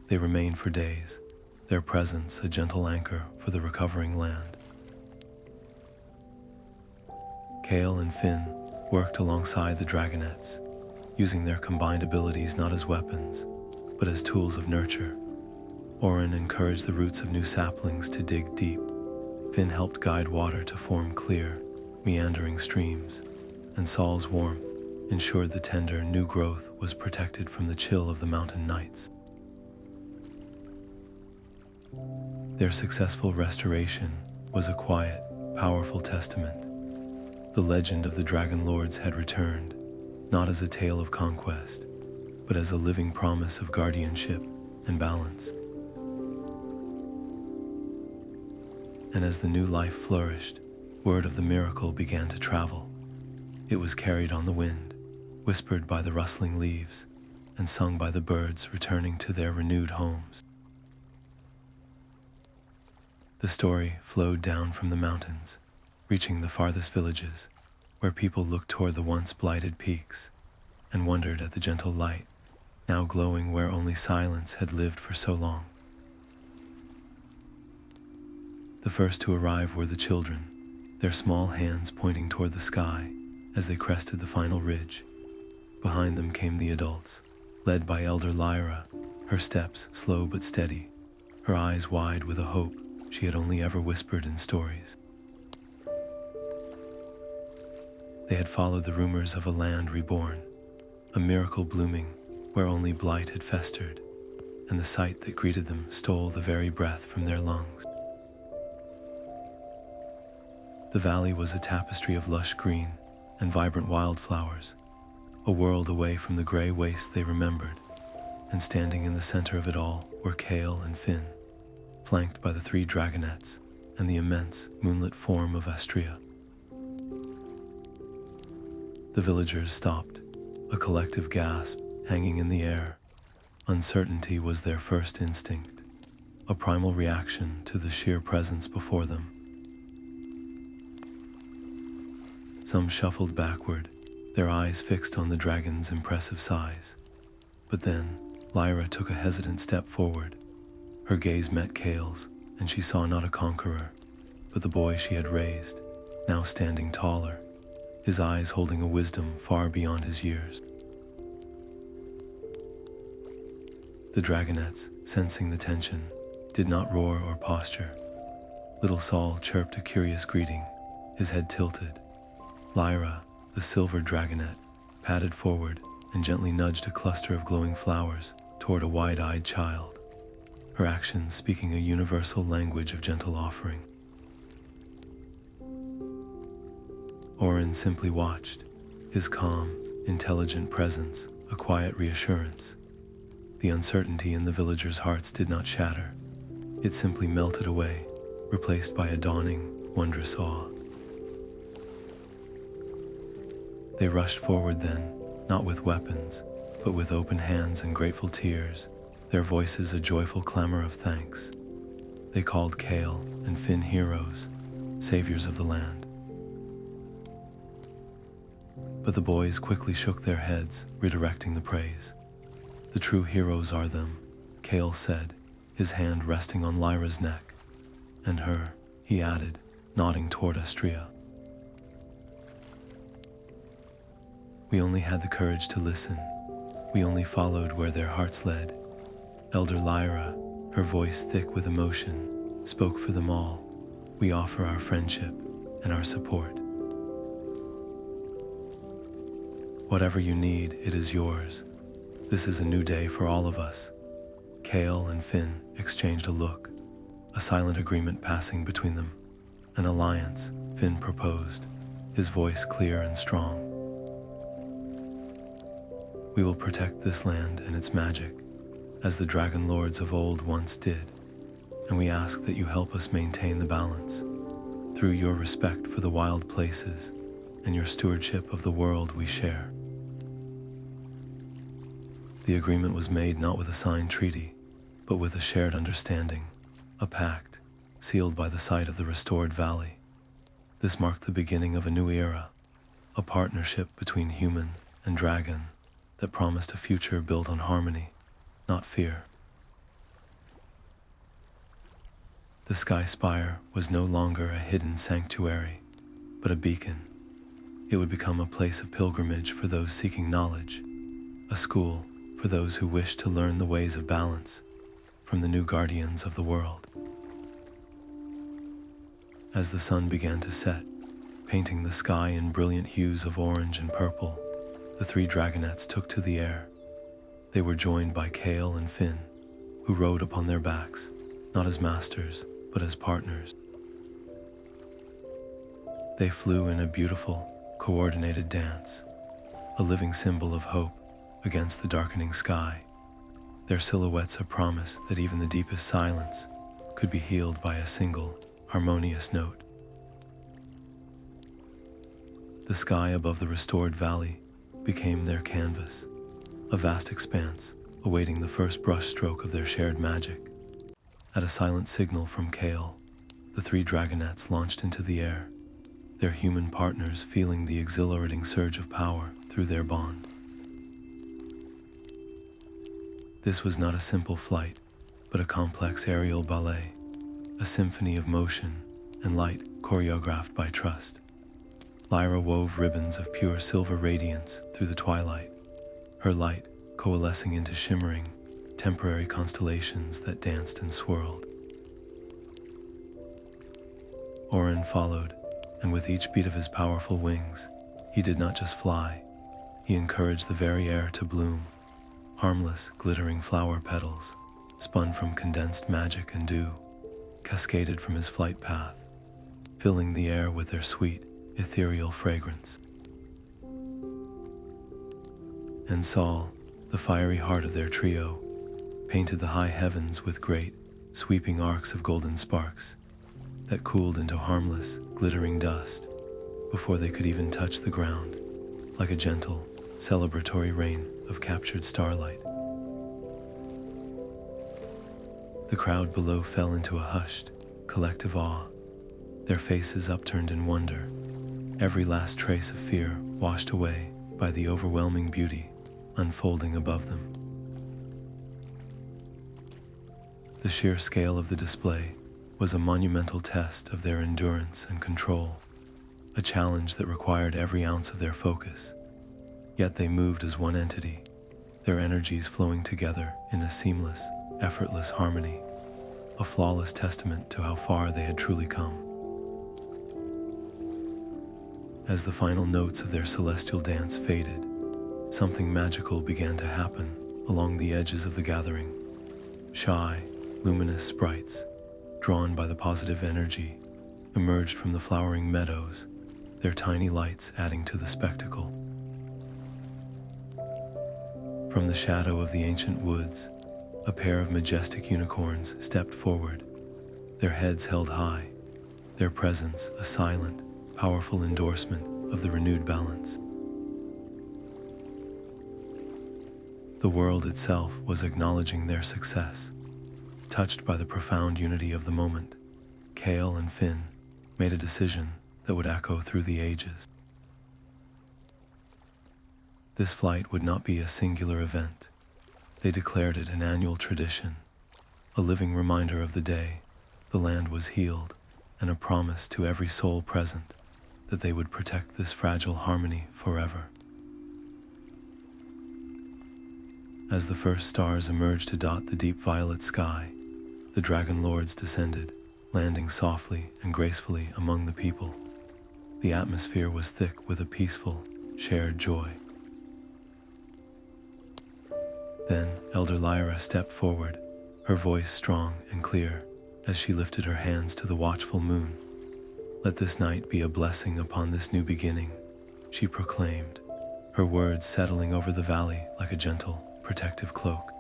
They remained for days, their presence a gentle anchor for the recovering land. Kael and Finn worked alongside the dragonets, using their combined abilities not as weapons, but as tools of nurture. Oren encouraged the roots of new saplings to dig deep. Finn helped guide water to form clear, meandering streams, and Saul's warmth ensured the tender new growth was protected from the chill of the mountain nights. Their successful restoration was a quiet, powerful testament. The legend of the Dragonlords had returned, not as a tale of conquest, but as a living promise of guardianship and balance. And as the new life flourished, word of the miracle began to travel. It was carried on the wind, whispered by the rustling leaves, and sung by the birds returning to their renewed homes. The story flowed down from the mountains, reaching the farthest villages, where people looked toward the once blighted peaks and wondered at the gentle light, now glowing where only silence had lived for so long. The first to arrive were the children, their small hands pointing toward the sky as they crested the final ridge. Behind them came the adults, led by Elder Lyra, her steps slow but steady, her eyes wide with a hope she had only ever whispered in stories. They had followed the rumors of a land reborn, a miracle blooming where only blight had festered, and the sight that greeted them stole the very breath from their lungs. The valley was a tapestry of lush green and vibrant wildflowers, a world away from the gray waste they remembered, and standing in the center of it all were Kael and Finn, flanked by the 3 dragonets and the immense moonlit form of Astria. The villagers stopped, a collective gasp hanging in the air. Uncertainty was their first instinct, a primal reaction to the sheer presence before them. Some shuffled backward, their eyes fixed on the dragon's impressive size. But then, Lyra took a hesitant step forward. Her gaze met Kael's, and she saw not a conqueror, but the boy she had raised, now standing taller, his eyes holding a wisdom far beyond his years. The dragonets, sensing the tension, did not roar or posture. Little Saul chirped a curious greeting, his head tilted. Lyra, the silver dragonet, padded forward and gently nudged a cluster of glowing flowers toward a wide-eyed child, her actions speaking a universal language of gentle offering. Oren simply watched, his calm, intelligent presence a quiet reassurance. The uncertainty in the villagers' hearts did not shatter. It simply melted away, replaced by a dawning, wondrous awe. They rushed forward then, not with weapons, but with open hands and grateful tears, their voices a joyful clamor of thanks. They called Kael and Finn heroes, saviors of the land. But the boys quickly shook their heads, redirecting the praise. The true heroes are them, Kael said, his hand resting on Lyra's neck. And her, he added, nodding toward Astria. We only had the courage to listen. We only followed where their hearts led. Elder Lyra, her voice thick with emotion, spoke for them all. We offer our friendship and our support. Whatever you need, it is yours. This is a new day for all of us. Kael and Finn exchanged a look, a silent agreement passing between them. An alliance, Finn proposed, his voice clear and strong. We will protect this land and its magic, as the Dragonlords of old once did, and we ask that you help us maintain the balance, through your respect for the wild places and your stewardship of the world we share. The agreement was made not with a signed treaty, but with a shared understanding, a pact, sealed by the sight of the restored valley. This marked the beginning of a new era, a partnership between human and dragon that promised a future built on harmony, not fear. The Sky Spire was no longer a hidden sanctuary, but a beacon. It would become a place of pilgrimage for those seeking knowledge, a school for those who wish to learn the ways of balance from the new guardians of the world. As the sun began to set, painting the sky in brilliant hues of orange and purple, the three dragonets took to the air. They were joined by Kael and Finn, who rode upon their backs, not as masters, but as partners. They flew in a beautiful, coordinated dance, a living symbol of hope against the darkening sky, their silhouettes a promise that even the deepest silence could be healed by a single, harmonious note. The sky above the restored valley became their canvas, a vast expanse awaiting the first brushstroke of their shared magic. At a silent signal from Kael, the three dragonets launched into the air, their human partners feeling the exhilarating surge of power through their bond. This was not a simple flight, but a complex aerial ballet, a symphony of motion and light choreographed by trust. Lyra wove ribbons of pure silver radiance through the twilight, her light coalescing into shimmering, temporary constellations that danced and swirled. Oren followed, and with each beat of his powerful wings, he did not just fly, he encouraged the very air to bloom. Harmless, glittering flower petals, spun from condensed magic and dew, cascaded from his flight path, filling the air with their sweet, ethereal fragrance. And Sol, the fiery heart of their trio, painted the high heavens with great, sweeping arcs of golden sparks that cooled into harmless, glittering dust before they could even touch the ground, like a gentle, celebratory rain of captured starlight. The crowd below fell into a hushed, collective awe, their faces upturned in wonder, every last trace of fear washed away by the overwhelming beauty unfolding above them. The sheer scale of the display was a monumental test of their endurance and control, a challenge that required every ounce of their focus. Yet they moved as one entity, their energies flowing together in a seamless, effortless harmony, a flawless testament to how far they had truly come. As the final notes of their celestial dance faded, something magical began to happen along the edges of the gathering. Shy, luminous sprites, drawn by the positive energy, emerged from the flowering meadows, their tiny lights adding to the spectacle. From the shadow of the ancient woods, a pair of majestic unicorns stepped forward, their heads held high, their presence a silent, powerful endorsement of the renewed balance. The world itself was acknowledging their success. Touched by the profound unity of the moment, Kael and Finn made a decision that would echo through the ages. This flight would not be a singular event. They declared it an annual tradition, a living reminder of the day the land was healed, and a promise to every soul present that they would protect this fragile harmony forever. As the first stars emerged to dot the deep violet sky, the Dragonlords descended, landing softly and gracefully among the people. The atmosphere was thick with a peaceful, shared joy. Then Elder Lyra stepped forward, her voice strong and clear, as she lifted her hands to the watchful moon. "Let this night be a blessing upon this new beginning," she proclaimed, her words settling over the valley like a gentle, protective cloak.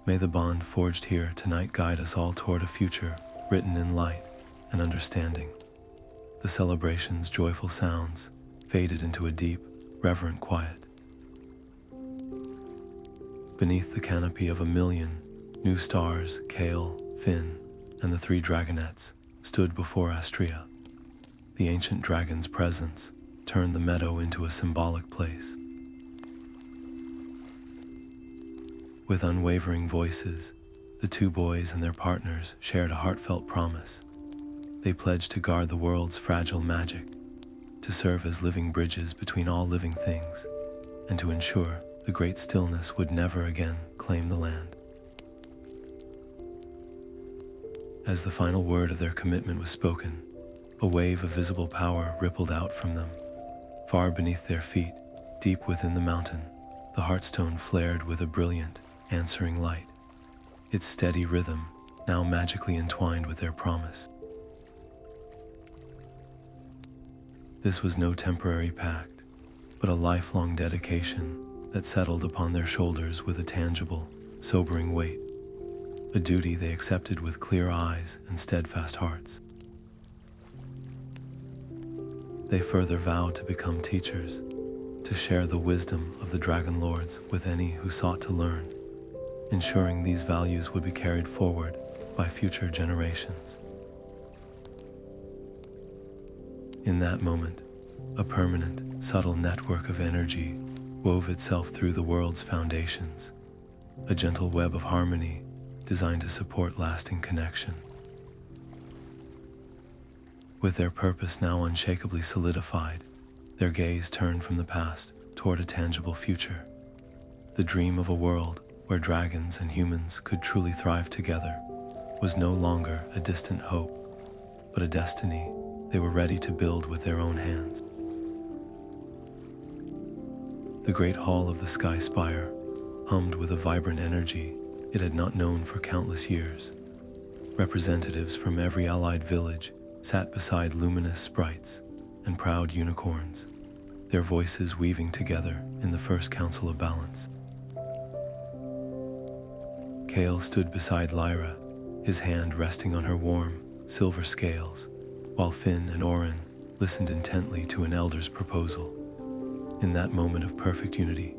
"May the bond forged here tonight guide us all toward a future written in light and understanding." The celebration's joyful sounds faded into a deep, reverent quiet. Beneath the canopy of 1,000,000 new stars, Kael, Finn, and the 3 dragonets stood before Astria. The ancient dragon's presence turned the meadow into a symbolic place. With unwavering voices, the 2 boys and their partners shared a heartfelt promise. They pledged to guard the world's fragile magic, to serve as living bridges between all living things, and to ensure the great stillness would never again claim the land. As the final word of their commitment was spoken, a wave of visible power rippled out from them. Far beneath their feet, deep within the mountain, the Heartstone flared with a brilliant, answering light, its steady rhythm now magically entwined with their promise. This was no temporary pact, but a lifelong dedication that settled upon their shoulders with a tangible, sobering weight, a duty they accepted with clear eyes and steadfast hearts. They further vowed to become teachers, to share the wisdom of the Dragonlords with any who sought to learn, ensuring these values would be carried forward by future generations. In that moment, a permanent, subtle network of energy wove itself through the world's foundations, a gentle web of harmony designed to support lasting connection. With their purpose now unshakably solidified, their gaze turned from the past toward a tangible future, the dream of a world where dragons and humans could truly thrive together was no longer a distant hope, but a destiny they were ready to build with their own hands. The great hall of the Sky Spire hummed with a vibrant energy it had not known for countless years. Representatives from every allied village sat beside luminous sprites and proud unicorns, their voices weaving together in the first council of balance. Kael stood beside Lyra, his hand resting on her warm, silver scales, while Finn and Oren listened intently to an elder's proposal. In that moment of perfect unity,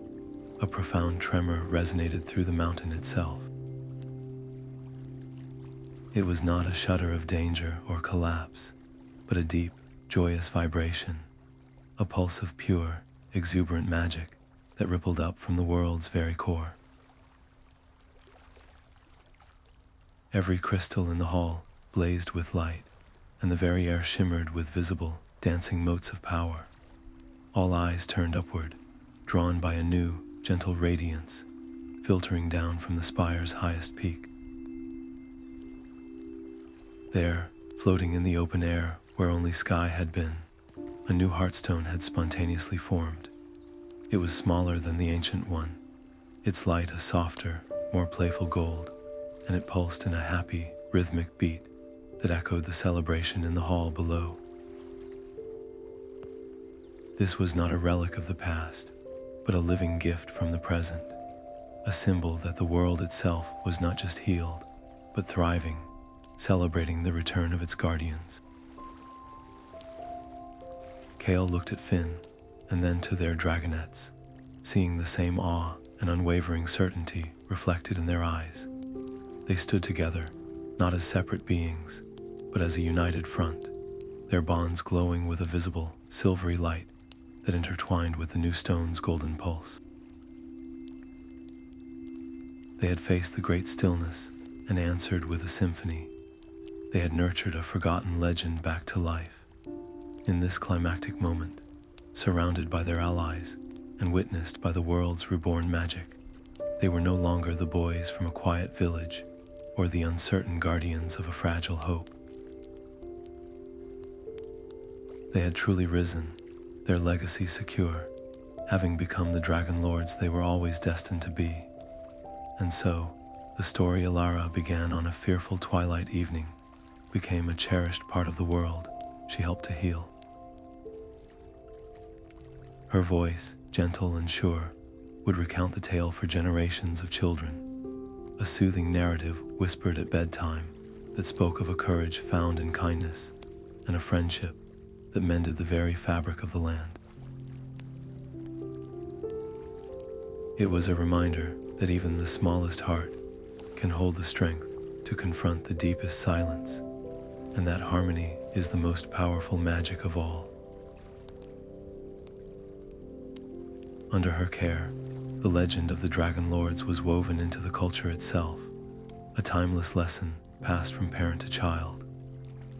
a profound tremor resonated through the mountain itself. It was not a shudder of danger or collapse, but a deep, joyous vibration, a pulse of pure, exuberant magic that rippled up from the world's very core. Every crystal in the hall blazed with light, and the very air shimmered with visible, dancing motes of power. All eyes turned upward, drawn by a new, gentle radiance, filtering down from the spire's highest peak. There, floating in the open air where only sky had been, a new Heartstone had spontaneously formed. It was smaller than the ancient one, its light a softer, more playful gold, and it pulsed in a happy, rhythmic beat that echoed the celebration in the hall below. This was not a relic of the past, but a living gift from the present, a symbol that the world itself was not just healed, but thriving, celebrating the return of its guardians. Kael looked at Finn, and then to their dragonets, seeing the same awe and unwavering certainty reflected in their eyes. They stood together, not as separate beings, but as a united front, their bonds glowing with a visible, silvery light that intertwined with the new stone's golden pulse. They had faced the great stillness and answered with a symphony. They had nurtured a forgotten legend back to life. In this climactic moment, surrounded by their allies and witnessed by the world's reborn magic, they were no longer the boys from a quiet village or the uncertain guardians of a fragile hope. They had truly risen, their legacy secure, having become the Dragonlords they were always destined to be. And so, the story Alara began on a fearful twilight evening became a cherished part of the world she helped to heal. Her voice, gentle and sure, would recount the tale for generations of children, a soothing narrative whispered at bedtime that spoke of a courage found in kindness and a friendship that mended the very fabric of the land. It was a reminder that even the smallest heart can hold the strength to confront the deepest silence, and that harmony is the most powerful magic of all. Under her care, the legend of the Dragonlords was woven into the culture itself, a timeless lesson passed from parent to child.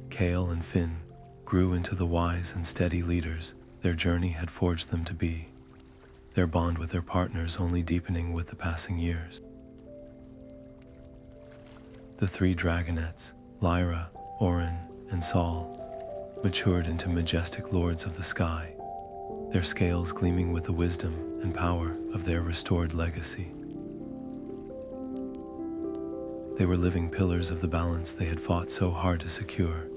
Kael and Finn grew into the wise and steady leaders their journey had forged them to be, their bond with their partners only deepening with the passing years. The three dragonets, Lyra, Oren, and Saul, matured into majestic lords of the sky, their scales gleaming with the wisdom and power of their restored legacy. They were living pillars of the balance they had fought so hard to secure,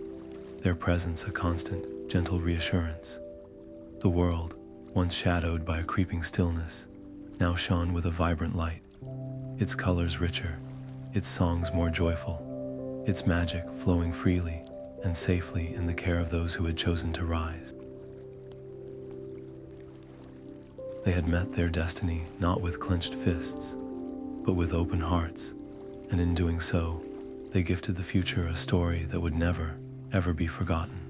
their presence a constant, gentle reassurance. The world, once shadowed by a creeping stillness, now shone with a vibrant light, its colors richer, its songs more joyful, its magic flowing freely and safely in the care of those who had chosen to rise. They had met their destiny not with clenched fists, but with open hearts, and in doing so, they gifted the future a story that would never, ever be forgotten.